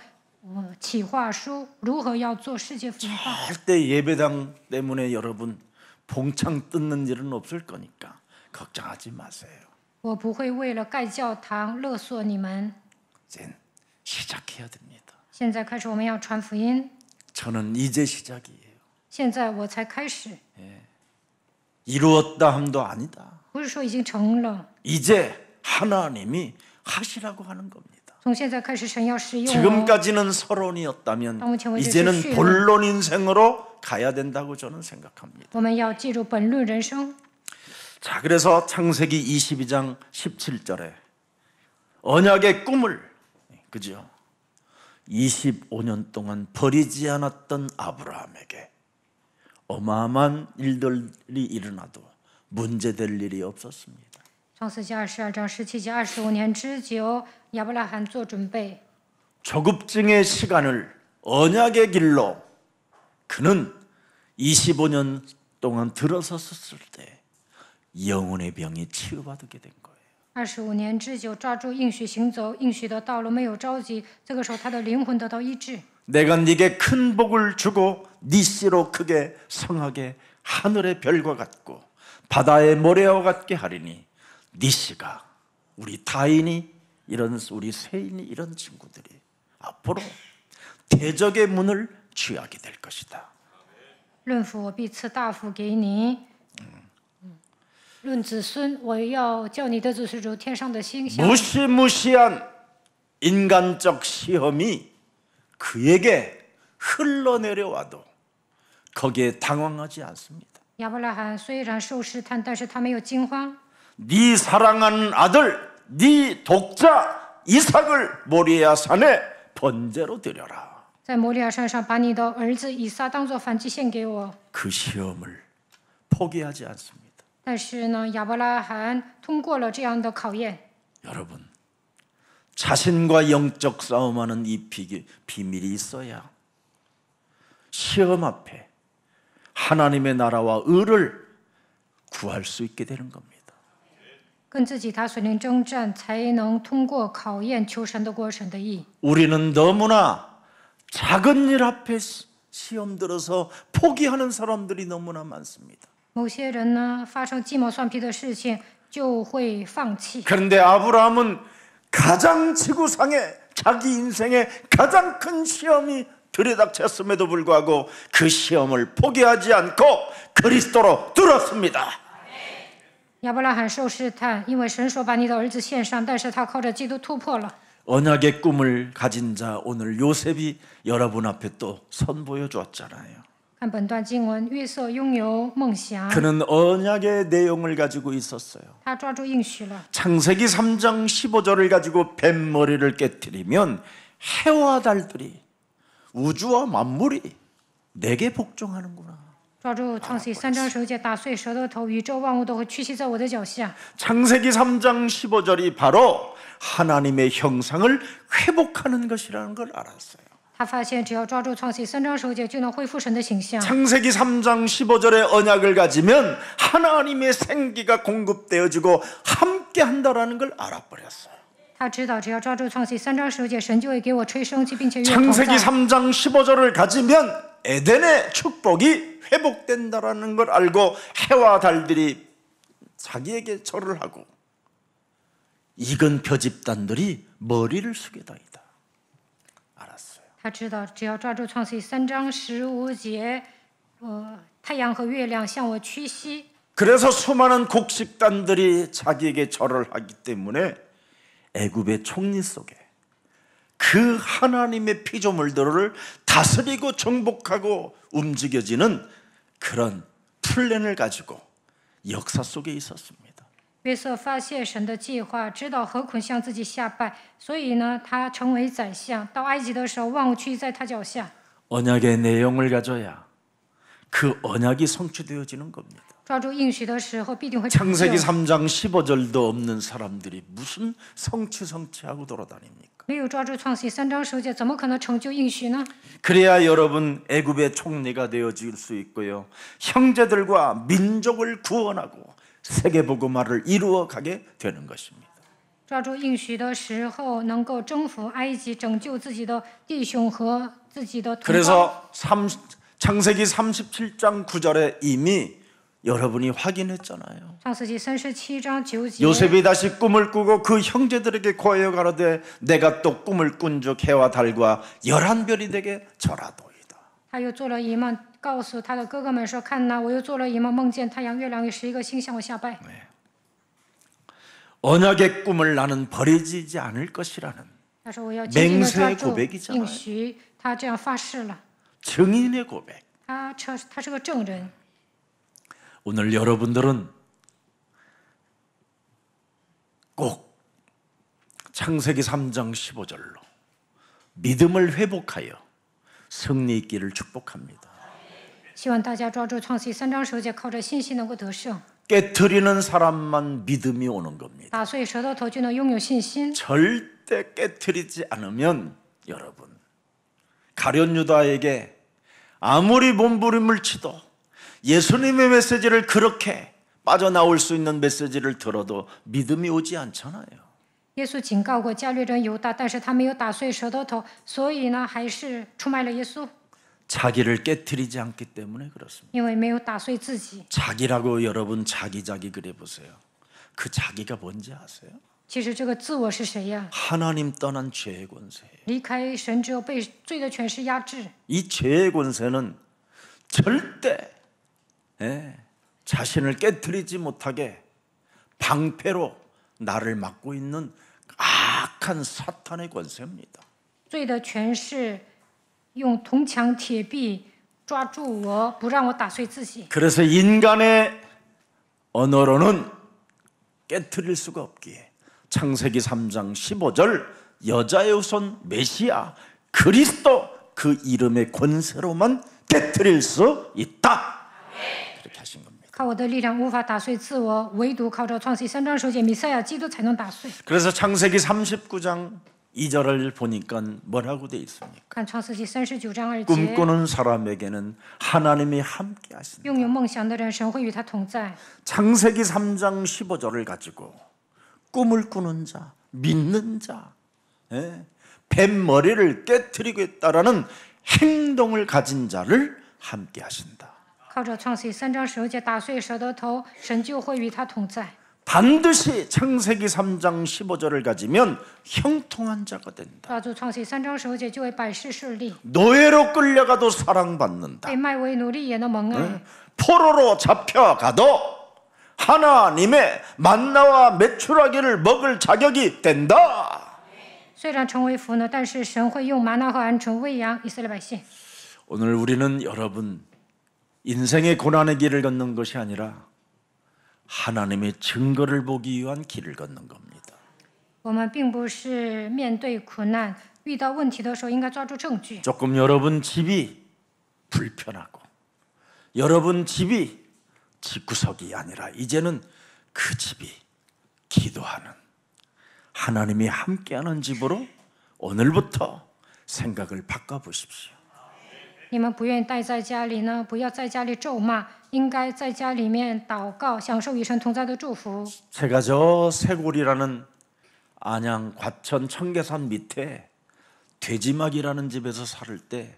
企划书，如何要做世界福音化。 절대 예배당 때문에 여러분 봉창 뜯는 일은 없을 거니까 걱정하지 마세요. 我不会为了盖教堂勒索你们。 이제 시작해야 됩니다. 现在开始，我们要传福音。 저는 이제 시작이에요. 现在我才开始， 이루었다 함도 아니다. 不是说已经成了。 이제 하나님이 하시라고 하는 겁니다. 从现在开始，神要使用我。 지금까지는 서론이었다면 이제는 본론 인생으로 가야 된다고 저는 생각합니다. 我们要进入本论人生。 자, 그래서 창세기 22장 17절에 언약의 꿈을, 그죠? 25년 동안 버리지 않았던 아브라함에게 어마어마한 일들이 일어나도 문제될 일이 없었습니다. 创世纪22章17节，25年之久，亚伯拉罕做准备。 조급증의 시간을 언약의 길로 그는 25년 동안 들어섰을 때 영혼의 병이 치유받게 된 거예요. 25年之久，抓住应许行走，应许的道路没有着急。这个时候，他的灵魂得到医治。 내가 네게 큰 복을 주고 네 씨로 크게 성하게 하늘의 별과 같고 바다의 모래와 같게 하리니 네 씨가 우리 다인이 이런 우리 세인이 이런 친구들이 앞으로 대적의 문을 취하게 될 것이다. 论福，我必赐大福给你。论子孙，我要叫你的子孙如天上的星星。 무시무시한 인간적 시험이 그에게 흘러내려와도 거기에 당황하지 않습니다. 亚伯拉罕虽然受试探，但是他没有惊慌。 네 사랑하는 아들, 네 독자 이삭을 모리아 산에 번제로 드려라. 在摩利亚山上，把你的儿子以撒当作燔祭献给我。 그 시험을 포기하지 않습니다. 但是呢，亚伯拉罕通过了这样的考验。 여러분, 자신과 영적 싸움하는 이 비밀이 있어야 시험 앞에 하나님의 나라와 의를 구할 수 있게 되는 겁니다. 跟自己打属灵征战，才能通过考验求神的国神的意。 우리는 너무나 작은 일 앞에 시험 들어서 포기하는 사람들이 너무나 많습니다. 某些人呢，发生鸡毛蒜皮的事情就会放弃。 그런데 아브라함은 가장 지구상에 자기 인생의 가장 큰 시험이 들이닥쳤음에도 불구하고 그 시험을 포기하지 않고 그리스도로 들었습니다. 亚伯拉罕受试探，因为神说把你的儿子献上，但是他靠着基督突破了。 언약의 꿈을 가진 자 오늘 요셉이 여러분 앞에 또 선보여 줬잖아요. 看本段经文，约瑟拥有梦想， 그는 언약의 내용을 가지고 있었어요. 他抓住应许了。 창세기 3장 15절을 가지고 뱀머리를 깨뜨리면 해와 달들이 우주와 만물이 내게 복종하는구나. 抓住创世记3章15节，打碎蛇的头，宇宙万物都会屈膝在我的脚下。 창세기 3장 15절이 바로 하나님의 형상을 회복하는 것이라는 걸 알았어요. 他发现只要抓住创世记3章15节，就能恢复神的形象。 창세기 3장 15절의 언약을 가지면 하나님의 생기가 공급되어지고 함께 한다라는 걸 알아버렸어요. 他知道只要抓住创世记3章15节，神就会给我吹生气，并且与我同 창세기 在。 3장 15절을 가지면 에덴의 축복이 회복된다라는 걸 알고 해와 달들이 자기에게 절을 하고 익은 표집단들이 머리를 숙이다이다. 알았어요. 他知道只要抓住创世记3章15节，太阳和月亮向我屈膝。 그래서 수많은 곡식단들이 자기에게 절을 하기 때문에 애굽의 총리 속에 그 하나님의 피조물들을 다스리고 정복하고 움직여지는 그런 플랜을 가지고 역사 속에 있었습니다. 约瑟发现神的计划，知道何捆向自己下拜，所以呢，他成为宰相。到埃及的时候，万物屈在他脚下。 언약의 내용을 가져야 그 언약이 성취되어지는 겁니다. 抓住应许的时候，必定会成就。 창세기 3장 15절도 없는 사람들이 무슨 성취하고 돌아다닙니까? 没有抓住创世记3章15节，怎么可能成就应许呢？ 그래야 여러분 애굽의 총리가 되어질 수 있고요. 형제들과 민족을 구원하고 세계복음화를 이루어가게 되는 것입니다. 抓住应许的时候，能够征服埃及，拯救自己的弟兄和自己的同胞。 그래서 창세기 37장 9절에 이미 여러분이 확인했잖아요. 创世记37章9节。 요셉이 다시 꿈을 꾸고 그 형제들에게 고하여 가로되 내가 또 꿈을 꾼즉 해와 달과 11별이 되게 절하도이다. 他又做了一梦，告诉他的哥哥们说：“看哪，我又做了一梦，梦见太阳、月亮与11个星向我下拜。” 언약의 꿈을 나는 버리지 않을 것이라는 他说：“我要紧紧地抓 맹세의 住 고백이잖아요. 应许。”他这样发誓了。 증인의 고백. 他是个证人。 오늘 여러분들은 꼭 창세기 3장 15절로 믿음을 회복하여 승리 있기를 축복합니다. 希望大家抓住创世记3章15节，靠着信心能够得胜。 깨트리는 사람만 믿음이 오는 겁니다. 打碎舌头头就能拥有信心。 절대 깨트리지 않으면 여러분 가룟 유다에게 아무리 몸부림을 치도 예수님의 메시지를 그렇게 빠져나올 수 있는 메시지를 들어도 믿음이 오지 않잖아요. 耶稣警告过加略人犹大，但是他没有打碎舌头头，所以呢，还是出卖了耶稣。 자기를 깨트리지 않기 때문에 그렇습니다. 因为没有打碎自己。 자기라고 여러분 자기 그래 보세요. 그 자기가 뭔지 아세요? 其实这个自我是谁呀？ 하나님 떠난 죄의 권세예요. 离开神之后，被罪的权势压制。 이 죄의 권세는 절대 자신을 깨트리지 못하게 방패로 나를 막고 있는 악한 사탄의 권세입니다. 罪的权势用铜墙铁壁抓住我，不让我打碎自己。 그래서 인간의 언어로는 깨트릴 수가 없기에 창세기 3장 15절 여자의 후손 메시아 그리스도 그 이름의 권세로만 깨트릴 수 있다. 그렇게 하신 겁니다. 靠我的力量无法打碎自我，唯独靠着创世记3章15节弥赛亚基督才能打碎。 그래서 창세기 39장 2절을 보니까 뭐라고 돼 있습니까? 看创世记39章2节， 꿈꾸는 사람에게는 하나님이 함께 하신다. 拥有梦想的人，神会与他同在。 창세기 3장 15절을 가지고 꿈을 꾸는 자, 믿는 자, 뱀머리를 깨트리겠다라는 행동을 가진 자를 함께 하신다. 靠着创世记3章15节打碎舌头头，神就会与他同在。 반드시 창세기 3장 15절을 가지면 형통한 자가 된다. 抓住创世记3章15节，就会百事顺利。 노예로 끌려가도 사랑받는다. 被卖为奴隶也能蒙爱。 포로로 잡혀가도 하나님의 만나와 메추라기를 먹을 자격이 된다. 虽然成为俘虏，但是神会用玛纳和鹌鹑喂养以色列百姓。 오늘 우리는 여러분 인생의 고난의 길을 걷는 것이 아니라 하나님의 증거를 보기 위한 길을 걷는 겁니다. 我们并不是面对苦难、遇到问题的时候应该抓住证据。 조금 여러분 집이 불편하고 여러분 집이 집구석이 아니라 이제는 그 집이 기도하는 하나님이 함께하는 집으로 오늘부터 생각을 바꿔보십시오. 你们不愿意待在家里呢，不要在家里咒骂，应该在家里面祷告，享受与神同在的祝福。 제가 저 세골이라는 안양 과천 청계산 밑에 돼지막이라는 집에서 살을 때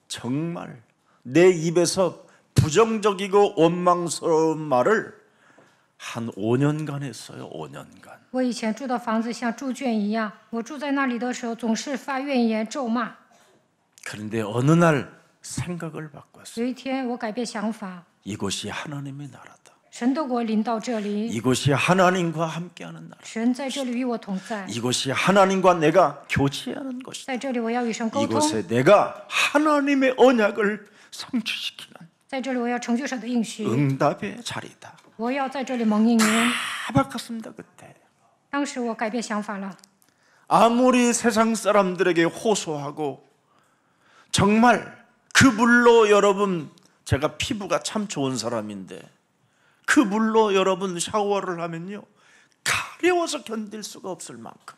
정말 내 입에서 부정적이고 원망스러운 말을 한 5년간 했어요. 5년간. 我以前住的房子像猪圈一样，我住在那里的时候总是发怨言、咒骂。 그런데 어느 날 생각을 바꿨어요. 有一天我改变想法， 이곳이 하나님의 나라다. 神的国临到这里， 이곳이 하나님과 함께하는 나라. 神在这里与我同在， 이곳이 하나님과 내가 교제하는 것이다. 在这里我要与神沟通， 이곳에 내가 하나님의 언약을 성취시키는 在这里我要成就神的应许， 응답의 자리다. 我要在这里蒙应允。 다 바꿨습니다. 그때. 当时我改变想法了， 아무리 세상 사람들에게 호소하고 정말 그 물로 여러분 제가 피부가 참 좋은 사람인데 그 물로 여러분 샤워를 하면요 가려워서 견딜 수가 없을 만큼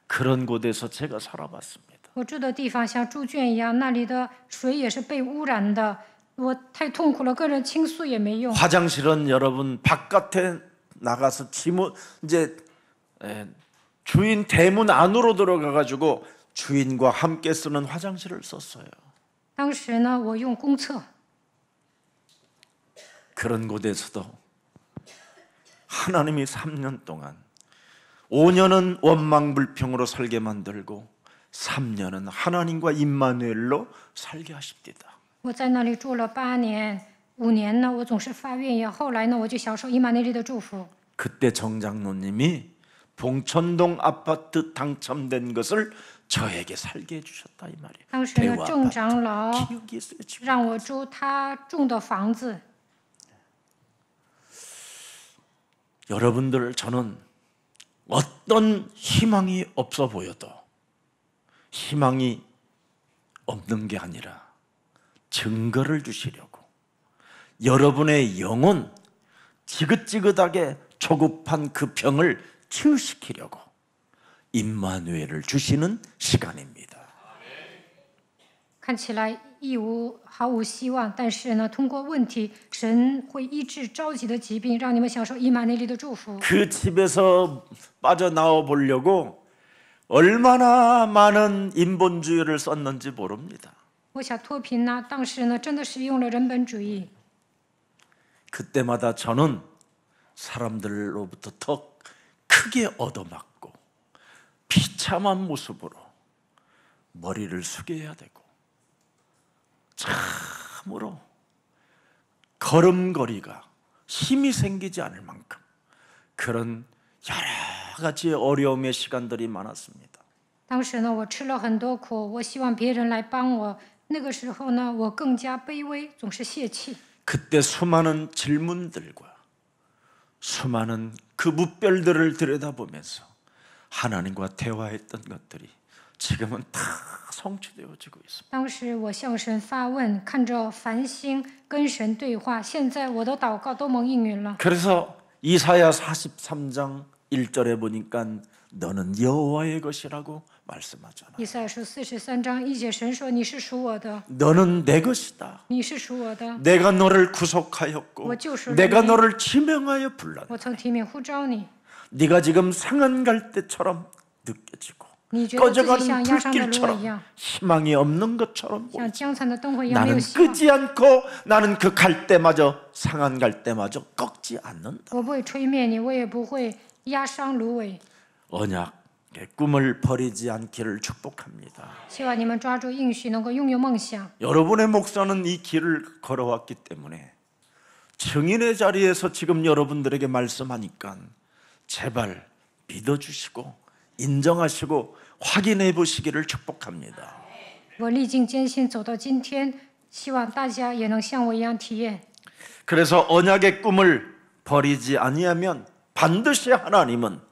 그런 곳에서 제가 살아봤습니다. 我住的地方像猪圈一样，那里的水也是被污染的，我太痛苦了，跟人倾诉也没用。 화장실은 여러분 바깥에 나가서 이제 주인 대문 안으로 들어가 가지고 주인과 함께 쓰는 화장실을 썼어요. 当时呢，我用公厕， 그런 곳에서도 하나님이 3년 동안 5년은 원망불평으로 살게 만들고 3년은 하나님과 임마누엘로 살게 하십니다. 我在那里住了8年，5年呢，我总是发怨言。后来呢，我就享受以马内利的祝福。 그때 정장로님이 봉천동 아파트 당첨된 것을 저에게 살게 해주셨다 이 말이에요. 当时呢，郑长老 기억이 있어요. 지금. 让我住他种的房子。 여러분들 저는 어떤 희망이 없어 보여도 희망이 없는 게 아니라 증거를 주시려고 여러분의 영혼 지긋지긋하게 조급한 그 병을 치유시키려고 임마누엘을 주시는 시간입니다. 看起来毫无希望，但是呢，通过问题，神会医治着急的疾病，让你们享受以马内利的祝福。 그 집에서 빠져나와 보려고 얼마나 많은 인본주의를 썼는지 모릅니다. 我想脱贫呢，当时呢，真的是用了人本主义。 그때마다 저는 사람들로부터 더 크게 얻어맞고 비참한 모습으로 머리를 숙여야 되고 참으로 걸음걸이가 힘이 생기지 않을 만큼 그런 여러 가지의 어려움의 시간들이 많았습니다. 当时呢，我吃了很多苦，我希望别人来帮我。那个时候呢，我更加卑微，总是泄气。 그때 수많은 질문들과 수많은 그 무별들을 들여다보면서 하나님과 대화했던 것들이 지금은 다 성취되어지고 있습니다. 当时我向神发问，看着繁星跟神对话，现在我的祷告都蒙应允了。 그래서 이사야 43장 1절에 보니까 너는 여호와의 것이라고 말씀하잖아. 以赛亚书43章1节，神说：“你是属我的， 너는 내 것이다. 你是属我的， 내가 너를 구속하였고 我救赎了 내가 你， 너를 지명하여 불렀다. 我曾提名呼召你。 네가 지금 상한 갈대처럼 느껴지고 你觉得自己 꺼져가는 像压伤的芦苇一 불길처럼 样， 희망이 없는 것처럼 像 보이지. 将残的灯火一样没有 나는 希望。 끄지 않고 나는 그 갈대마저 상한 갈대마저 꺾지 않는다. 我不会吹灭你，我也不会压伤芦苇。 언약의 꿈을 버리지 않기를 축복합니다. 希望你们抓住应许，能够拥有梦想。 여러분의 목사는 이 길을 걸어왔기 때문에 증인의 자리에서 지금 여러분들에게 말씀하니까 제발 믿어주시고 인정하시고 확인해 보시기를 축복합니다. 我历经艰辛走到今天，希望大家也能像我一样体验。 그래서 언약의 꿈을 버리지 아니하면 반드시 하나님은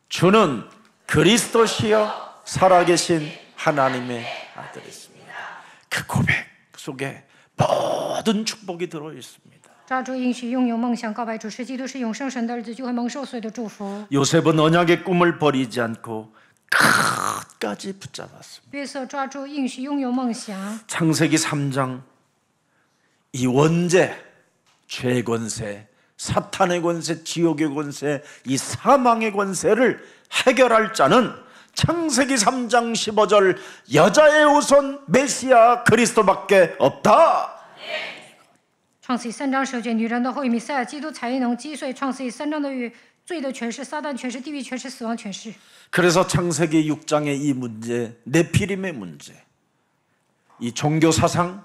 주는 그리스도시여 살아계신 하나님의 아들이십니다. 그 고백 속에 모든 축복이 들어 있습니다. 抓住应许，拥有梦想，告白主是基督是永生神的儿子，就会蒙受所有的祝福。 요셉은 언약의 꿈을 버리지 않고 끝까지 붙잡았습니다. 约瑟抓住应许，拥有梦想。 창세기 3장 이 원죄, 죄의 권세, 사탄의 권세, 지옥의 권세, 이 사망의 권세를 해결할 자는 창세기 3장 15절 여자의 우선 메시아 그리스도밖에 없다. 创世记3章19节，女人的后裔弥赛亚基督才能击碎创世记3章的罪的权势、撒旦权势、地狱权势、死亡权势。 그래서 창세기 6장의 이 문제, 네피림의 문제, 이 종교 사상,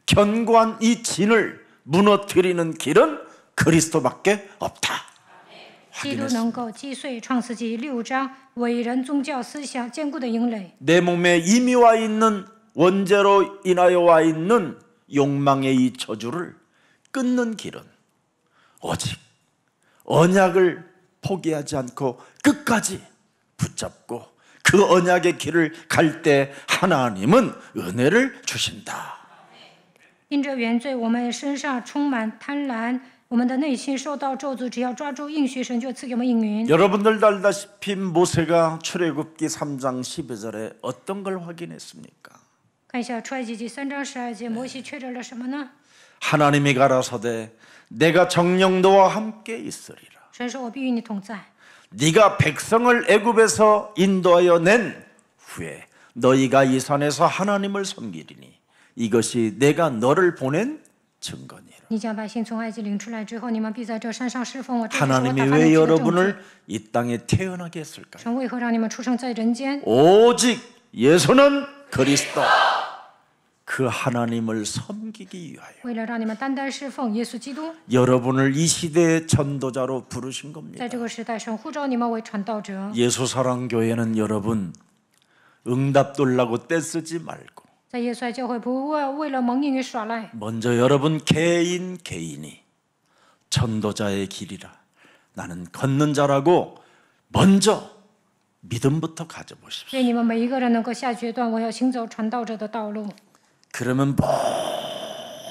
견고한 이 진을 무너뜨리는 길은 그리스도밖에 없다. 基督能够击碎创世纪6章伟人宗教思想坚固的营垒。 내 몸에 이미 와 있는 원죄로 인하여 와 있는 욕망의 이 저주를 끊는 길은 오직 언약을 포기하지 않고 끝까지 붙잡고 그 언약의 길을 갈 때 하나님은 은혜를 주신다. 因着原罪，我们身上充满贪婪，我们的内心受到咒诅。只要抓住应许，神就赐给我们应允。 여러분들도 알다시피 모세가 출애굽기 3장 12절에 어떤 걸 확인했습니까? 看一下出埃及记3章12节，摩西确认了什么呢？ 하나님이 가라사대 내가 정녕 너와 함께 있으리라. 神说：“我必与你同在。 네가 백성을 애굽에서 인도하여 낸 후에 너희가 이 산에서 하나님을 섬기리니 이것이 내가 너를 보낸 증거니라. 你将百姓从埃及领出来之后，你们必在这山上侍奉我。这是我打 하나님이 发你 왜 去的证据。 여러분을 이 땅에 태어나게 했을까요? 神为何让你们出生在人间？ 오직 예수는 그리스도 그 하나님을 섬기기 위하여 为了让你们单单侍奉耶稣基督。 여러분을 이 시대의 전도자로 부르신 겁니다. 在这个时代，神呼召你们为传道者。 예수사랑교회는 여러분 응답 돌라고 떼쓰지 말고 在耶稣爱教会，不为了蒙应与耍赖， 먼저 여러분 개인이 전도자의 길이라 나는 걷는 자라고 먼저 믿음부터 가져보십시오. 所以你们每一个人能够下决断，我要行走传道者的道路。 그러면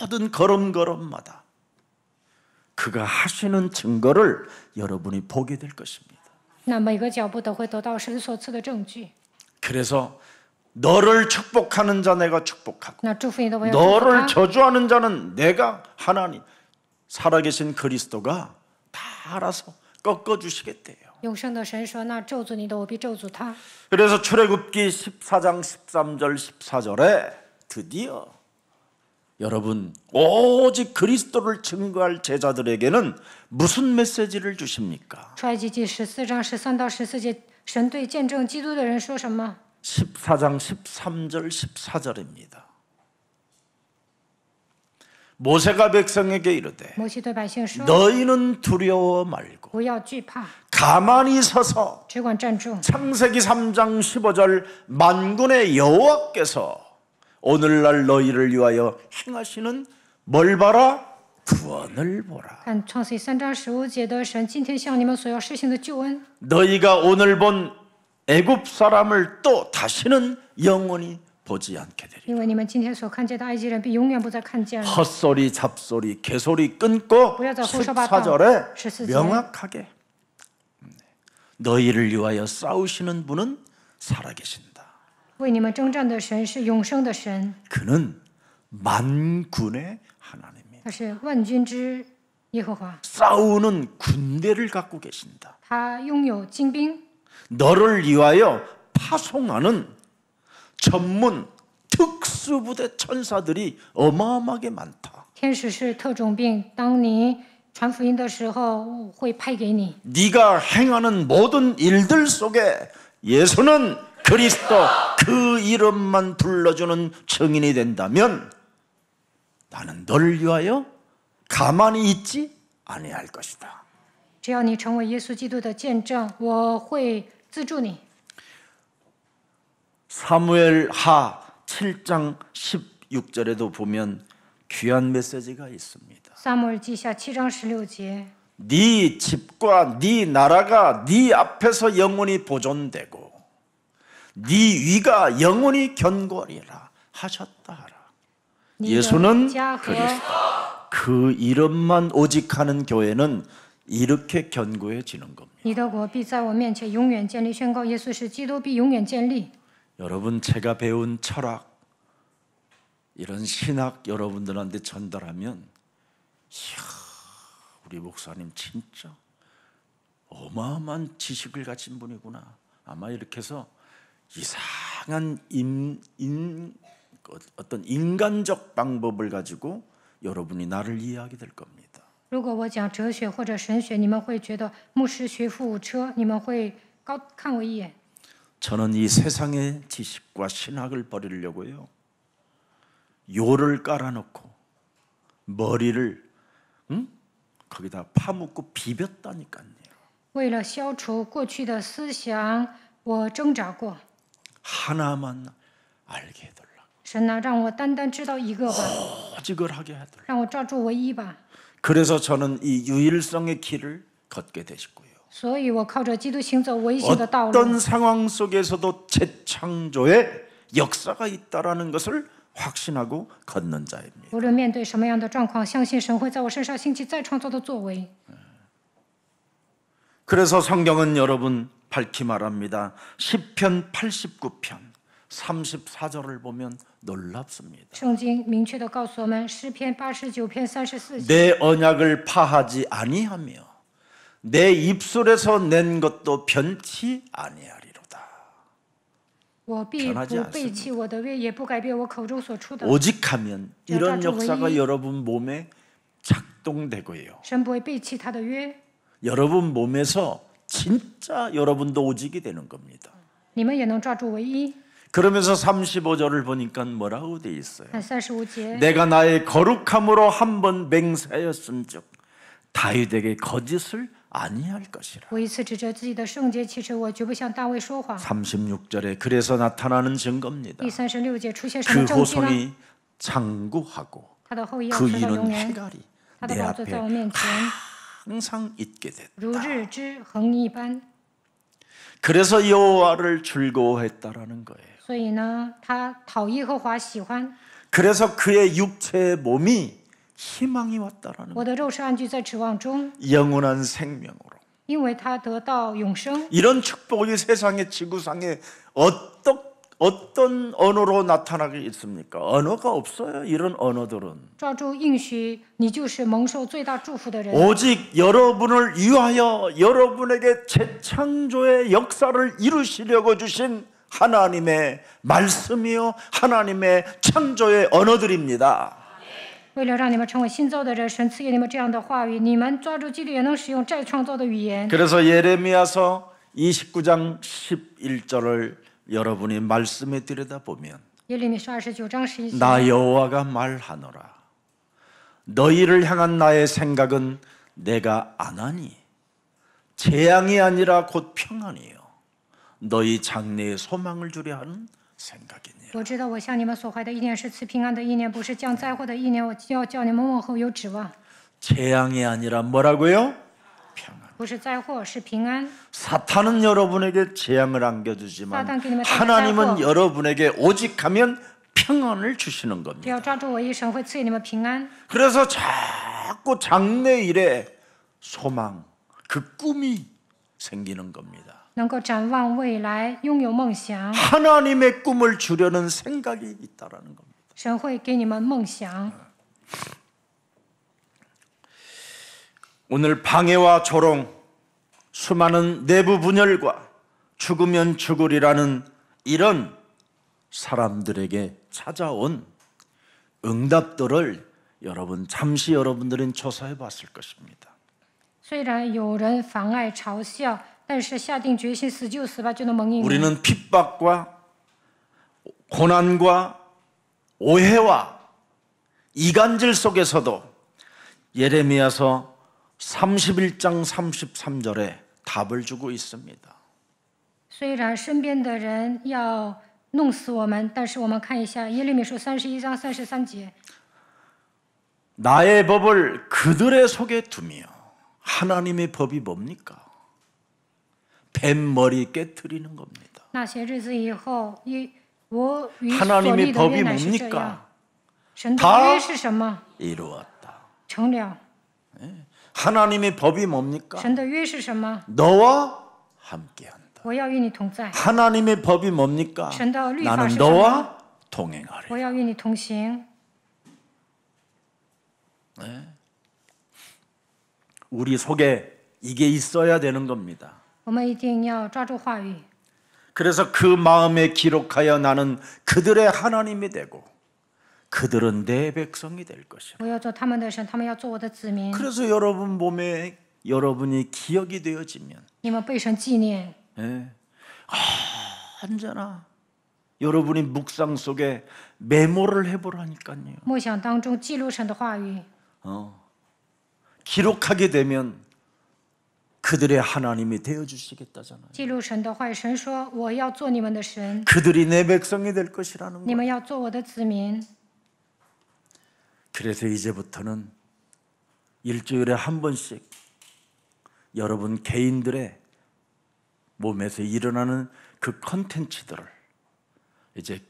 모든 걸음걸음마다 그가 하시는 증거를 여러분이 보게 될 것입니다. 那每个脚步都会得到神所赐的证据。 그래서 너를 축복하는 자 내가 축복하고 那祝福你的，我要祝福 너를 他。 저주하는 자는 내가 하나님 살아계신 그리스도가 다 알아서 꺾어주시겠대요. 永生的神说：“那咒诅你的，我必咒诅他。” 그래서 출애굽기 14장 13절 14절에 드디어 여러분 오직 그리스도를 증거할 제자들에게는 무슨 메시지를 주십니까? 出埃及记14章13到14节，神对见证基督的人说什么？ 14장 13절 14절입니다. 모세가 백성에게 이르되 摩西对百姓说 너희는 두려워 말고 不要惧怕， 가만히 서서 只管站住。 창세기 3장 15절 만군의 여호와께서 오늘날 너희를 위하여 행하시는 뭘 봐라? 구원을 보라. 看创世记3章15节的神，今天向你们所要施行的救恩， 너희가 오늘 본 애굽 사람을 또 다시는 영원히 보지 않게 되리. 因为你们今天所看见的埃及人，必永远不再看见了。 헛소리 잡소리 개소리 끊고 不要再胡说八道。 14절에 14节 명확하게 너희를 위하여 싸우시는 분은 살아계신다. 为你们征战的神是永生的神， 그는 만군의 하나님이에요. 他是万军之耶和华， 싸우는 군대를 갖고 계신다. 他拥有精兵， 너를 위하여 파송하는 전문 특수부대 천사들이 어마어마하게 많다. 天使是特种兵，当你传福音的时候会派给你。 네가 행하는 모든 일들 속에 예수는 그리스도 그 이름만 불러주는 증인이 된다면 나는 너를 위하여 가만히 있지 아니할 것이다. 只要你成为耶稣基督的见证，我会资助你。 사무엘하 7장 16절에도 보면 귀한 메시지가 있습니다. 撒母耳记下7章16节， 네 집과 네 나라가 네 앞에서 영원히 보존되고 네 위가 영원히 견고하리라 하셨다 하라. 你的 예수는 家和 그리스도. 그 이름만 오직 하는 교회는 이렇게 견고해지는 겁니다. 你的国必在我面前永远建立。宣告耶稣是基督，必永远建立。 여러분 제가 배운 철학 이런 신학 여러분들한테 전달하면 이야, 우리 목사님 진짜 어마어마한 지식을 가진 분이구나. 아마 이렇게 해서 이상한 어떤 인간적 방법을 가지고 여러분이 나를 이해하게 될 겁니다. 如果我讲哲学或者神学，你们会觉得牧师学富五车，你们会看我一眼。 저는 이 세상의 지식과 신학을 버리려고요. 요를 깔아놓고 머리를 거기다 파묻고 비볐다니까요. 为了消除过去的思想，我挣扎过。 하나만 알게 해달라. 神啊，让我单单知道一个吧， 오직을 하게 해달라. 让我抓住唯一吧。 그래서 저는 이 유일성의 길을 걷게 되셨고요. 所以我靠着基督行走唯一的道路。 어떤 상황 속에서도 재창조의 역사가 있다라는 것을 확신하고 걷는 자입니다. 无论面对什么样的状况，相信神会在我身上兴起再创造的作为。 그래서 성경은 여러분 밝히 말합니다. 시편 89편 34절을 보면 놀랍습니다. 圣经明确的告诉我们，诗篇89篇34节， 내 언약을 파하지 아니하며 내 입술에서 낸 것도 변치 아니하리로다. 我必不背弃我的约，也不改变我口中所出的。 오직하면 이런 역사가 여러분 몸에 작동되고요. 神不会背弃他的约， 여러분 몸에서 진짜 여러분도 오직이 되는 겁니다. 你们也能抓住唯一。 그러면서 35절을 보니까 뭐라고 돼 있어요? 看35节， 내가 나의 거룩함으로 한번 맹세하였은즉 다윗에게 거짓을 아니할 것이라. 我一次指着自己的圣洁，其实我绝不向大卫说谎。 36절에 그래서 나타나는 증거입니다. 第36节出现什 그 么证据呢？ 후손이 장구하고 他的后裔要 그 直到永 이는 远， 해갈이 他的 내 宝座在我 앞에 面前， 항상 있게 됐다. 如日之恒一般。 그래서 여호와를 즐거워했다라는 거예요. 所以呢，他讨耶和华喜欢， 그래서 그의 육체의 몸이 희망이 왔다라는 거예요. 我的肉是安居在指望中， 영원한 생명으로. 因为他得到永生。 이런 축복이 세상의 지구상에 어떤 언어로 나타나게 있습니까? 언어가 없어요. 이런 언어들은. 抓住应许，你就是蒙受最大祝福的人。 오직 여러분을 위하여 여러분에게 재창조의 역사를 이루시려고 주신 하나님의 말씀이요 하나님의 창조의 언어들입니다. 为了让你们成为新造的人，神赐给你们这样的话语，你们抓住基督也能使用再创造的语言。 그래서 예레미야서 29장 11절을 여러분이 말씀에 들여다보면 耶利米书29章11节， 나 여호와가 말하노라 너희를 향한 나의 생각은 내가 안하니 재앙이 아니라 곧 평안이요 너희 장래에 소망을 주려 하는 생각이니라. 我知道我向你们所怀的意念是赐平安的意念，不是降灾祸的意念。我要叫你们往后有指望， 재앙이 아니라 뭐라고요? 평안. 不是灾祸，是平安。 사탄은 여러분에게 재앙을 안겨주지만 사탄 하나님은灾祸. 여러분에게 오직하면 평안을 주시는 只 겁니다. 要抓住我一神会赐给你们平安。 그래서 자꾸 장래일에 소망, 그 꿈이 생기는 겁니다. 能够展望未来，拥有梦想， 하나님의 꿈을 주려는 생각이 있다라는 겁니다. 神会给你们梦想。 오늘 방해와 조롱, 수많은 내부 분열과 죽으면 죽으리라는 이런 사람들에게 찾아온 응답들을 여러분 잠시 여러분들은 조사해 봤을 것입니다. 虽然有人妨碍嘲笑，但是下定决心死就死吧，就能蒙应允。 우리는 핍박과 고난과 오해와 이간질 속에서도 예레미야서 31장 33절에 답을 주고 있습니다. 虽然身边的人要弄死我们，但是我们看一下耶利米书31章33节， 나의 법을 그들의 속에 두며 하나님의 법이 뭡니까? 뱀머리 깨트리는 겁니다. 那些日子以后，我与所 하나님의 立的 법이 约乃是这样。 뭡니까? 神的 다 约是什么？ 이루었다. 成了。 하나님의 법이 뭡니까? 神的约是什么？ 너와 함께한다. 我要与你同在。 하나님의 법이 뭡니까? 神的律法 나는 是什么？ 너와 동행하리. 我要与你同行。 우리 속에 이게 있어야 되는 겁니다. 我们一定要抓住话语， 그래서 그 마음에 기록하여 나는 그들의 하나님이 되고 그들은 내 백성이 될 것이라. 我要做他们的神，他们要做我的子民。 그래서 여러분 몸에 여러분이 기억이 되어지면 你们被神纪念， 언제나 여러분이 묵상 속에 메모를 해보라니까요. 默想当中记录神的话语， 기록하게 되면 그들의 하나님이 되어주시겠다잖아요. 记录神的话语。神说：“我要做你们的神， 그들이 내 백성이 될 것이라는 你 거예요. 们要做我的子民。” 그래서 이제부터는 일주일에 한 번씩 여러분 개인들의 몸에서 일어나는 그 컨텐츠들을 이제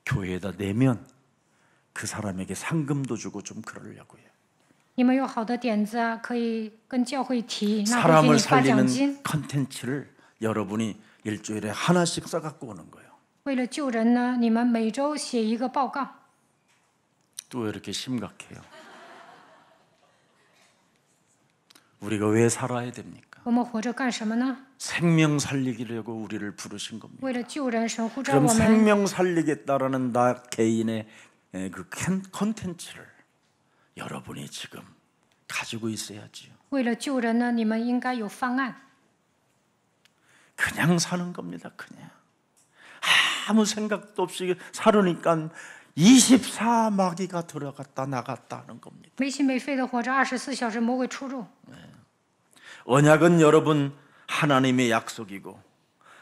교회에다 내면 그 사람에게 상금도 주고 좀 그러려고요. 你们有好的点子啊，可以跟教会提，那会给 사람을 你发奖金。 살리는 컨텐츠를 여러분이 일주일에 하나씩 써갖고 오는 거예요. 为了救人呢，你们每周写一个报告。 또 왜 이렇게 심각해요? 우리가 왜 살아야 됩니까? 我们活着干什么呢？ 생명 살리기려고 우리를 부르신 겁니다. 为了救人，神呼召 그럼 我们。 생명 살리겠다라는 나 개인의 그 컨텐츠를 여러분이 지금 가지고 있어야지요. 为了救人呢，你们应该有方案。 그냥 사는 겁니다. 그냥 아무 생각도 없이 살으니까 24마귀가 들어갔다 나갔다 하는 겁니다. 没心没肺的活着，24小时魔鬼出入。 언약은 여러분 하나님의 약속이고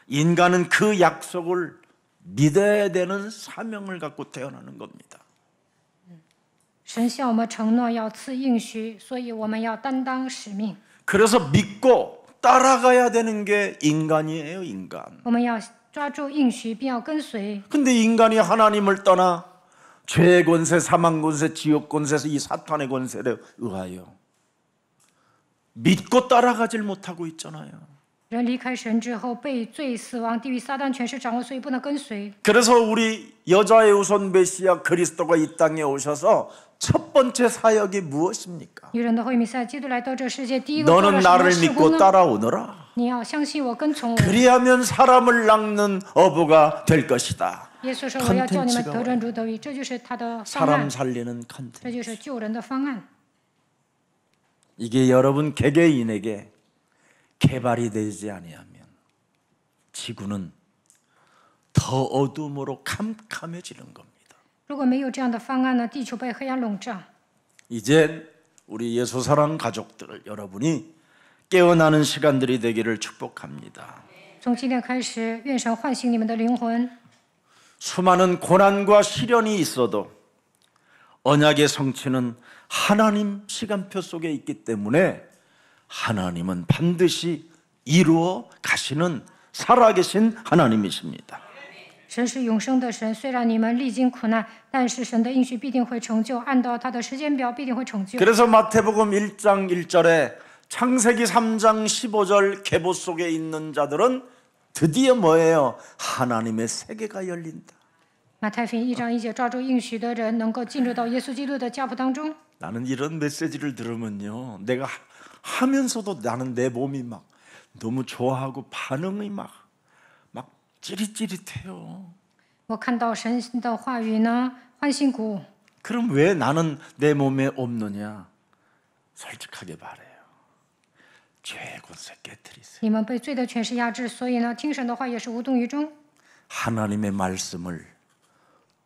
인간은 그 약속을 믿어야 되는 사명을 갖고 태어나는 겁니다. 神向我们承诺要赐应许，所以我们要担当使命。 그래서 믿고 따라가야 되는 게 인간이에요, 인간. 我们要抓住应许，并要跟随。 근데 인간이 하나님을 떠나 죄의 권세, 사망 권세, 지옥 권세, 이 사탄의 권세에 의하여 믿고 따라가질 못하고 있잖아요. 人离开神之后，被罪、死亡、地狱、撒旦权势掌握，所以不能跟随。 그래서 우리 여자의 우선 메시아 그리스도가 이 땅에 오셔서 첫 번째 사역이 무엇입니까? 女人的会弥赛基督来到这世界，第一个做 너는 了什么 나를 事工 믿고 呢？ 따라오너라. 你要相信我，跟从我。 그리하면 사람을 낚는 어부가 될 것이다. 耶稣说：“我要叫你们 컨텐츠가 得人如得鱼。”这就是他的方 사람 案， 살리는 这 컨텐츠. 就是救人的方案。 이게 여러분 개개인에게 개발이 되지 아니하면 지구는 더 어둠으로 캄캄해지는 겁니다. 如果没有这样的方案呢，地球被黑暗笼罩。 이제 우리 예수사랑 가족들을 여러분이 깨어나는 시간들이 되기를 축복합니다. 从今天开始，愿神唤醒你们的灵魂。 수많은 고난과 시련이 있어도 언약의 성취는 하나님 시간표 속에 있기 때문에 하나님은 반드시 이루어 가시는 살아계신 하나님이십니다. 神是永生的神，虽然你们历经苦难，但是神的应许必定会成就，按照他的时间表必定会成就。 그래서 마태복음 1장 1절에 창세기 3장 15절 계보 속에 있는 자들은 드디어 뭐예요? 하나님의 세계가 열린다. 马太福音1章1节，抓住应许的人能够进入到耶稣基督的家谱当中。 나는 이런 메시지를 들으면요, 내가 하면서도 나는 내 몸이 막 너무 좋아하고 반응이 막 찌릿찌릿해요. 我看到神的话语呢，欢欣鼓舞。 그럼 왜 나는 내 몸에 없느냐? 솔직하게 말해요. 죄의 권세 깨뜨리세요. 你们被罪的权势压制，所以呢，听神的话也是无动于衷。 하나님의 말씀을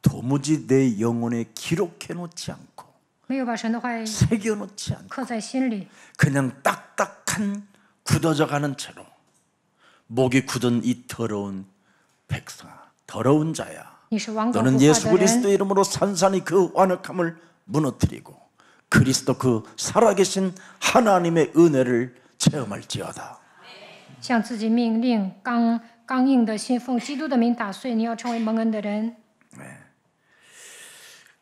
도무지 내 영혼에 기록해 놓지 않고 没有把神的话 새겨 놓지 않고 刻在心里， 그냥 딱딱한 굳어져 가는 채로 목이 굳은 이 더러운 백성아, 더러운 자야. 你是顽固不 너는 化 예수 的人。 그리스도 이름으로 산산히 그 완악함을 무너뜨리고 그리스도 그 살아계신 하나님의 은혜를 체험할지어다. 向自己命令，刚硬的心奉基督的名打碎。你要成为蒙恩的人。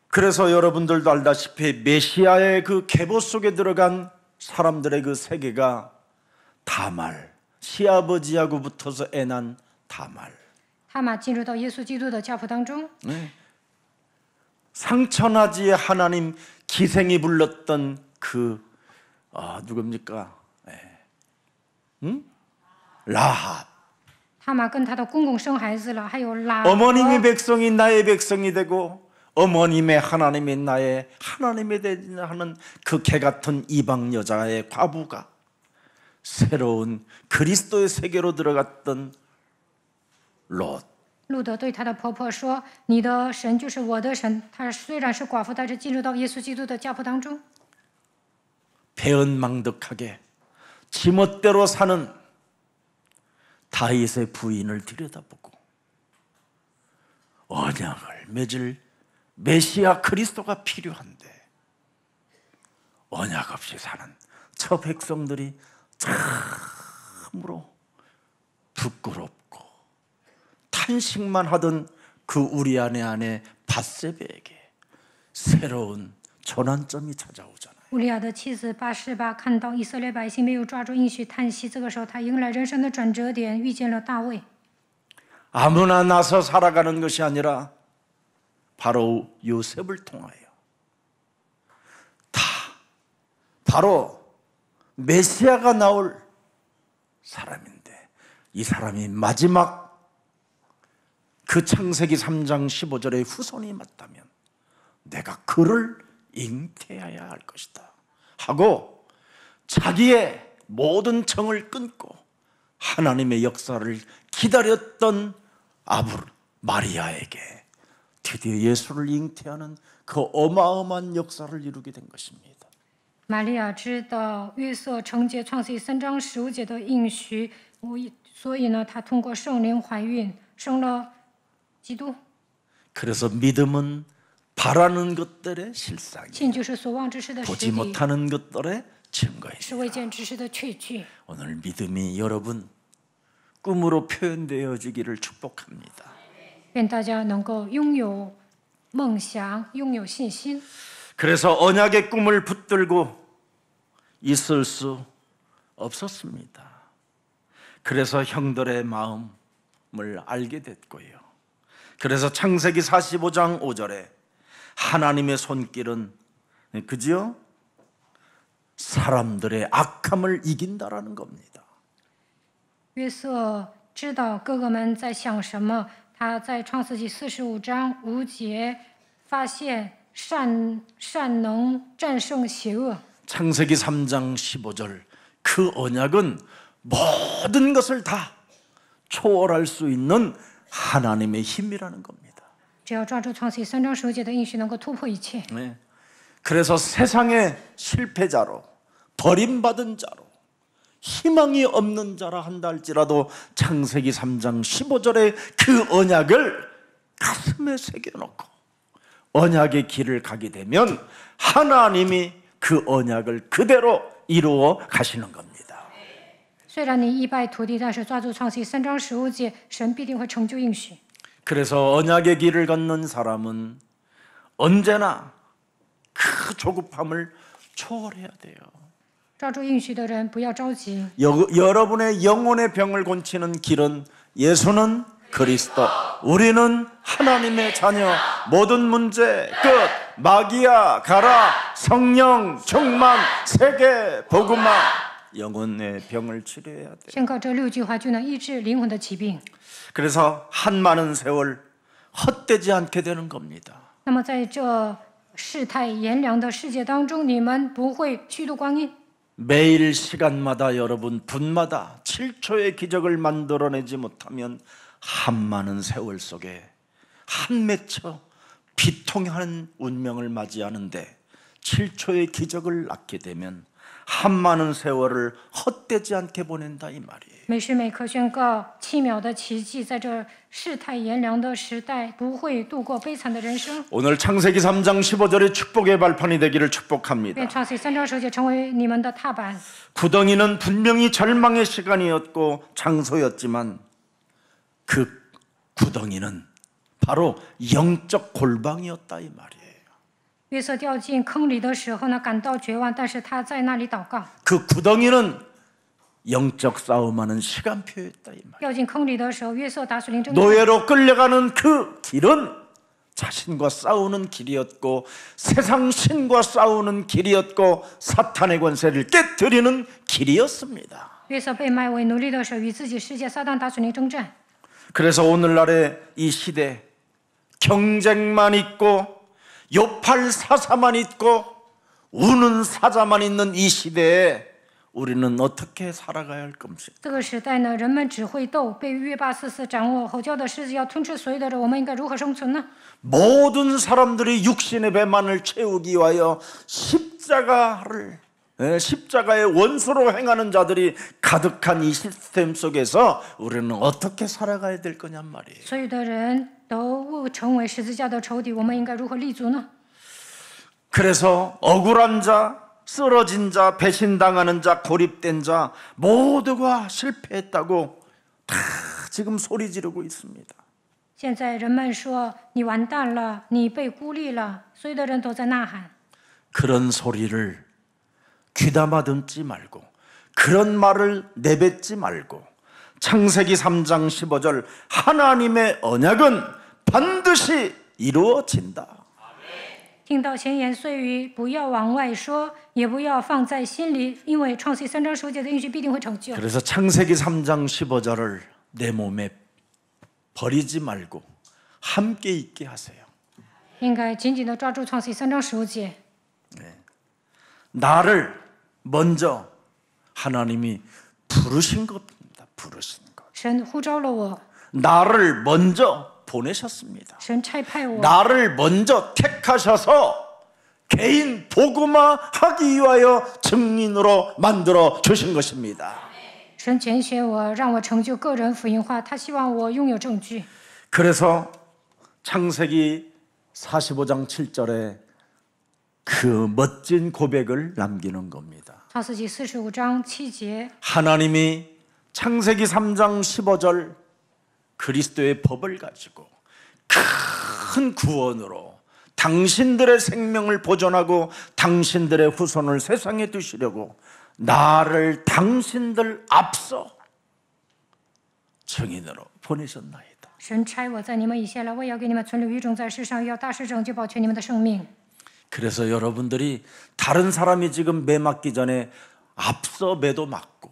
그래서 여러분들도 알다시피 메시아의 그 계보 속에 들어간 사람들의 그 세계가 다말, 시아버지하고 붙어서 애난 다말. 他玛进入到耶稣基督的家谱当中， 상처나지의 하나님 기생이 불렀던 그 누굽니까? 라합. 他玛跟他的公公生孩子了，还有拉 어머님의 合 백성이 나의 백성이 되고 어머님의 하나님이 나의 하나님이 되는 그 개 같은 이방 여자의 과부가 새로운 그리스도의 세계로 들어갔던 롯. 路德对他的婆婆说：“你的神就是我的神。”她虽然是寡妇，但是进入到耶稣基督的家谱当中， 배은망덕하게 지멋대로 사는 다윗의 부인을 들여다보고 언약을 맺을 메시아 그리스도가 필요한데 언약 없이 사는 저 백성들이 참으로 부끄럽고 탄식만 하던 그 우리 아내 밧세베에게 새로운 전환점이 찾아오잖아요. 乌利亚的妻子巴示巴看到以色列百姓没有抓住应许，叹息。这个时候，他迎来人生的转折点，遇见了大卫。 아무나 나서 살아가는 것이 아니라 바로 요셉을 통하여 다 바로 메시아가 나올 사람인데 이 사람이 마지막 그 창세기 3장 15절의 후손이 맞다면 내가 그를 잉태해야 할 것이다 하고 자기의 모든 정을 끊고 하나님의 역사를 기다렸던 마리아에게 드디어 예수를 잉태하는 그 어마어마한 역사를 이루게 된 것입니다. 玛利亚知道约瑟承接创世记3章15节的应许，所以呢，她通过圣灵怀孕，生了基督。 그래서 믿음은 바라는 것들의 실상이 信就是所望之事的实 보지 底， 못하는 것들의 증거입니다. 是未见之事的确据。 오늘 믿음이 여러분 꿈으로 표현되어지기를 축복합니다. 愿大家能够拥有梦想，拥有信心。 그래서 언약의 꿈을 붙들고 있을 수 없었습니다. 그래서 형들의 마음을 알게 됐고요. 그래서 창세기 45장 5절에 하나님의 손길은 그죠? 사람들의 악함을 이긴다라는 겁니다. 约瑟知道哥哥们在想什么，他在创世纪45章5节发现善能战胜邪恶。 창세기 3장 15절 그 언약은 모든 것을 다 초월할 수 있는 하나님의 힘이라는 겁니다. 只要抓住创世记3章15节的应许，能够突破一切。 네. 그래서 세상의 실패자로 버림받은 자로 희망이 없는 자라 한다 할지라도 창세기 3장 15절의 그 언약을 가슴에 새겨놓고 언약의 길을 가게 되면 하나님이 그 언약을 그대로 이루어 가시는 겁니다. 虽然你一败涂地，但是抓住创世记3章15节，神必定会成就应许。 그래서 언약의 길을 걷는 사람은 언제나 그 조급함을 초월해야 돼요. 抓住应许的人不要着急。 여러분의 영혼의 병을 고치는 길은 예수는 그리스도, 우리는 하나님의 자녀, 모든 문제 끝, 마귀야 가라, 성령 충만, 세계 복음화, 영혼의 병을 치료해야 돼. 宣告这6句话就能医治灵魂的疾病。 그래서 한 많은 세월 헛되지 않게 되는 겁니다. 那么在这世态炎凉的世界当中，你们不会虚度光阴。 매일 시간마다 여러분 분마다 7초의 기적을 만들어내지 못하면 한 많은 세월 속에 한 맺혀 비통한 운명을 맞이하는데 7초의 기적을 낳게 되면 한 많은 세월을 헛되지 않게 보낸다 이 말이에요. 每时每刻宣告7秒的奇迹，在这世态炎凉的时代，不会度过悲惨的人生。 오늘 창세기 3장 15절의 축복의 발판이 되기를 축복합니다. 愿创世3章10节成为你们的踏板。 구덩이는 분명히 절망의 시간이었고 장소였지만 그 구덩이는 바로 영적 골방이었다 이 말이에요. 约瑟掉进坑里的时候呢，感到绝望，但是他在那里祷告。 그 구덩이는 영적 싸움하는 시간표였다 이 말. 掉进坑里的时候，约瑟打属灵征战， 노예로 끌려가는 그 길은 자신과 싸우는 길이었고 세상 신과 싸우는 길이었고 사탄의 권세를 깨뜨리는 길이었습니다. 约瑟被卖为奴隶的时候，与自己世界撒旦打属灵征战。 그래서 오늘날의 이 시대 경쟁만 있고 요팔 사사만 있고 우는 사자만 있는 이 시대에 우리는 어떻게 살아가야 할 것인가? 这个时代呢，人们只会斗，被约霸四四掌握，吼叫的狮子要吞吃所有的人，我们应该如何生存呢？ 모든 사람들이 육신의 배만을 채우기 위하여 십자가의 원수로 행하는 자들이 가득한 이 시스템 속에서 우리는 어떻게 살아가야 될 거냔 말이에요. 所有的人都成为十字架的仇敌，我们应该如何立足呢？ 그래서 억울한 자, 쓰러진 자, 배신당하는 자, 고립된 자 모두가 실패했다고 다 지금 소리 지르고 있습니다. 现在人们说你完蛋了，你被孤立了，所有的人都在呐喊。 그런 소리를 귀담아 듣지 말고 그런 말을 내뱉지 말고 창세기 3장 15절 하나님의 언약은 반드시 이루어진다. 听到闲言碎语，不要往外说，也不要放在心里，因为创世3章15节的应许必定会成就。 그래서 창세기 3장 15절을 내 몸에 버리지 말고 함께 있게 하세요. 应该紧紧地抓住创世3章15节。 나를 먼저 하나님이 부르신 겁니다. 부르신 것. 神呼召了我， 나를 먼저 보내셨습니다. 神差派我， 나를 먼저 택하셔서 개인 복음화하기 위하여 증인으로 만들어 주신 것입니다. 神拣选我，让我成就个人福音化。他希望我拥有证据。 그래서 창세기 45장 7절에 그 멋진 고백을 남기는 겁니다. 创世纪45章7节， 하나님이 창세기 3장 15절 그리스도의 법을 가지고 큰 구원으로 당신들의 생명을 보존하고 당신들의 후손을 세상에 두시려고 나를 당신들 앞서 증인으로 보내셨나이다. 神差我在你们以前来，我要给你们存留余种在世上，要大事拯救保全你们的生命。 그래서 여러분들이 다른 사람이 지금 매 맞기 전에 앞서 매도 맞고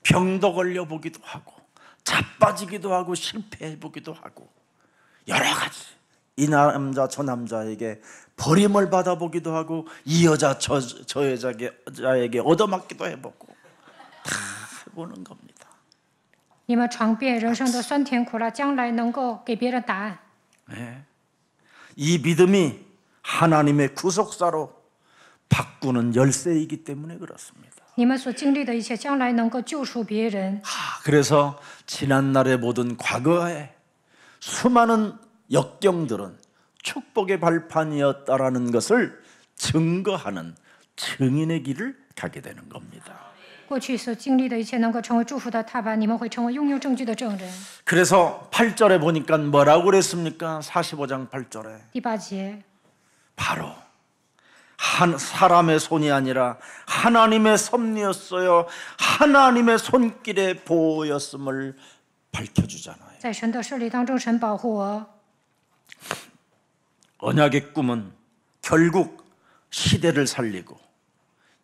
병도 걸려보기도 하고 자빠지기도 하고 실패해보기도 하고 여러 가지 이 남자 저 남자에게 버림을 받아보기도 하고 이 여자 저 여자에게 얻어맞기도 해보고 다 해보는 겁니다. 你们尝遍人生的酸甜苦辣，将来能够给别人答案。 네. 이 믿음이 하나님의 구속사로 바꾸는 열쇠이기 때문에 그렇습니다. 你们所经历的一切，将来能够救赎别人。 그래서 지난날의 모든 과거에 수많은 역경들은 축복의 발판이었다라는 것을 증거하는 증인의 길을 가게 되는 겁니다. 过去所经历的一切能够成为祝福的踏板，你们会成为拥有证据的证人。 그래서 8절에 보니까 뭐라고 그랬습니까? 45장 8절에 第8节， 바로 한 사람의 손이 아니라 하나님의 섭리였어요. 하나님의 손길에 보였음을 밝혀주잖아요. 在神的设立当中，神保护我。 언약의 꿈은 결국 시대를 살리고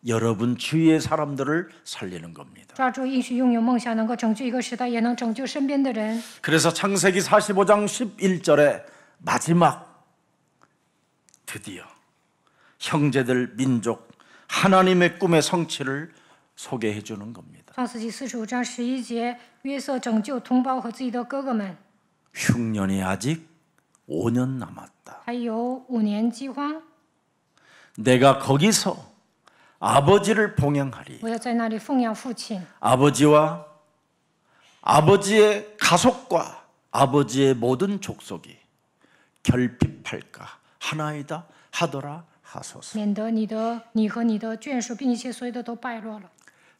여러분 주위의 사람들을 살리는 겁니다. 抓住应许，拥有梦想，能够拯救一个时代，也能拯救身边的人。 그래서 창세기 45장 11절에 마지막 드디어 형제들 민족 하나님의 꿈의 성취를 소개해 주는 겁니다. 创世纪45章11节，约瑟拯救同胞和自己的哥哥们。 흉년이 아직 5년 남았다. 还有5年饥荒， 내가 거기서 아버지를 봉양하리. 我要在那里奉养父亲。 아버지와 아버지의 가족과 아버지의 모든 족속이 결핍할까 하나이다 하더라 하소서. 免得你和你的眷属，并一切所有的都败落了。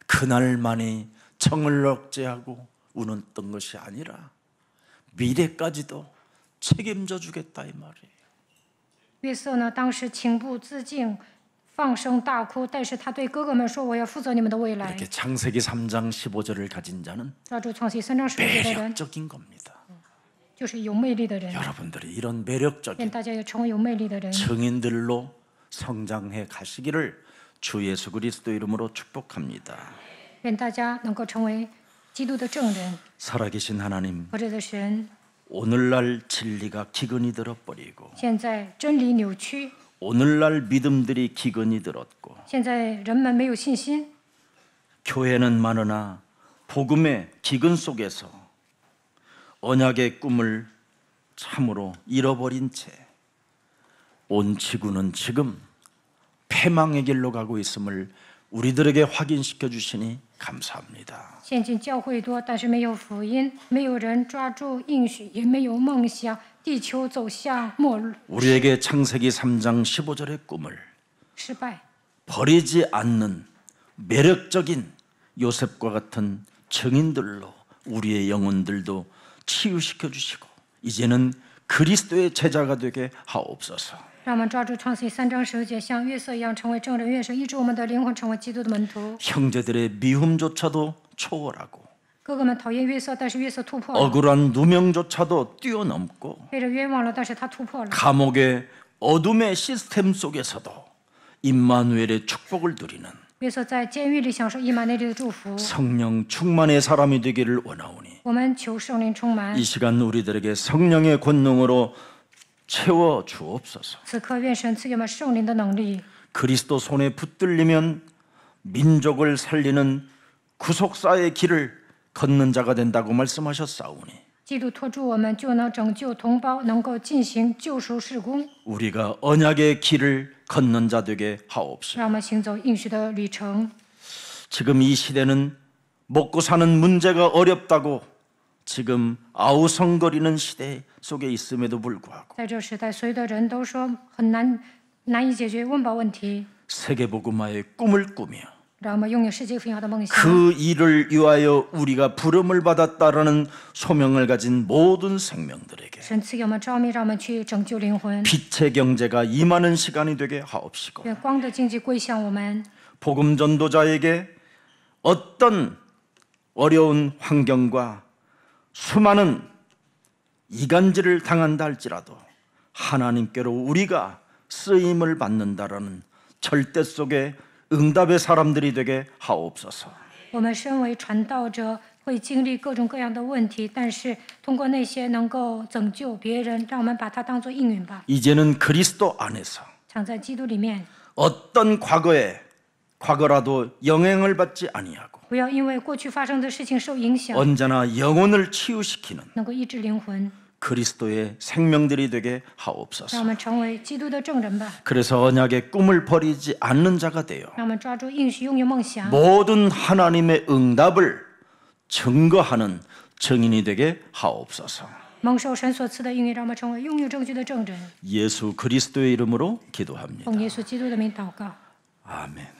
그날만이 정을 억제하고 우는던 것이 아니라 미래까지도 책임져 주겠다 이 말이에요. 约瑟呢，当时情不自禁，放声大哭，但是他对哥哥们说：“我要负责你们的未来。 이렇게 창세기 3장 15절을 가진 자는 ”抓住创世3章15节的人， 매력적인 겁니다. 就是有魅力的人。 여러분들이 이런 愿 매력적인 大家也成为有魅力的人， 증인들로 성장해 가시기를 주 예수 그리스도 이름으로 축복합니다. 愿大家能够成为基督的证人。 살아계신 하나님, 活着的神， 오늘날 진리가 기근이 들어버리고 现在真理扭曲， 오늘날 믿음들이 기근이 들었고 现在人们没有信心， 교회는 많으나 복음의 기근 속에서 언약의 꿈을 참으로 잃어버린 채 온 지구는 지금 패망의 길로 가고 있음을 우리들에게 확인시켜 주시니 감사합니다. 现今教会多，但是没有福音，没有人抓住应许，也没有梦想，地球走向末日 우리에게 창세기 3장 15절의 꿈을 失败。 버리지 않는 매력적인 요셉과 같은 증인들로 우리의 영혼들도 치유시켜 주시고 이제는 그리스도의 제자가 되게 하옵소서. 让我们抓住创世3章15节，像约瑟一样成为证人。愿神医治我们的灵魂，成为基督的门徒。 형제들의 미움조차도 초월하고 哥哥们讨厌约瑟，但是约瑟突破了； 억울한 누명조차도 뛰어넘고 被人冤枉了，但是他突破了。 감옥의 어둠의 시스템 속에서도 임마누엘의 축복을 누리는 约瑟在监狱里享受以马内利的祝福。 성령 충만의 사람이 되기를 원하오니 我们求圣灵充满 이 。 시간 우리들에게 성령의 권능으로 채워 주옵소서. 此刻，愿神赐给我们圣灵的能力。 그리스도 손에 붙들리면 민족을 살리는 구속사의 길을 걷는 자가 된다고 말씀하셨사오니 基督托住我们，就能拯救同胞，能够进行救赎事工， 우리가 언약의 길을 걷는 자 되게 하옵시고 让我们行走应许的旅程。 지금 이 시대는 먹고 사는 문제가 어렵다고 지금 아우성거리는 시대 속에 있음에도 불구하고 在这时代，所有的人都说很难以解决温饱问题， 세계복음화의 꿈을 꾸며 让我们拥有世界福音的梦想。 그 일을 위하여 우리가 부름을 받았다라는 소명을 가진 모든 생명들에게 神赐给我们召命，让我们去拯救灵魂。 빛의 경제가 임하는 시간이 되게 하옵시고 愿光的经济归向我们。 복음 전도자에게 어떤 어려운 환경과 수많은 이간질을 당한다 할지라도 하나님께로 우리가 쓰임을 받는다라는 절대 속에 응답의 사람들이 되게 하옵소서. 我们身为传道者，会经历各种各样的问题，但是通过那些能够拯救别人，让我们把它当作应允吧。 이제는 그리스도 안에서 常在基督里面， 어떤 과거라도 영향을 받지 아니하고 不要因为过去发生的事情受影响， 언제나 영혼을 치유시키는 能够医治灵魂， 그리스도의 생명들이 되게 让 하옵소서. 我们成为基督的证人吧。 그래서 언약의 꿈을 버리지 않는 자가 되어 让我们抓住应许，拥有梦想， 모든 하나님의 응답을 증거하는 증인이 되게 하옵소서. 蒙受神所赐的应允，让我们成为拥有证据的证人。 예수 그리스도의 이름으로 기도합니다. 奉耶稣基督的名祷告。 아멘.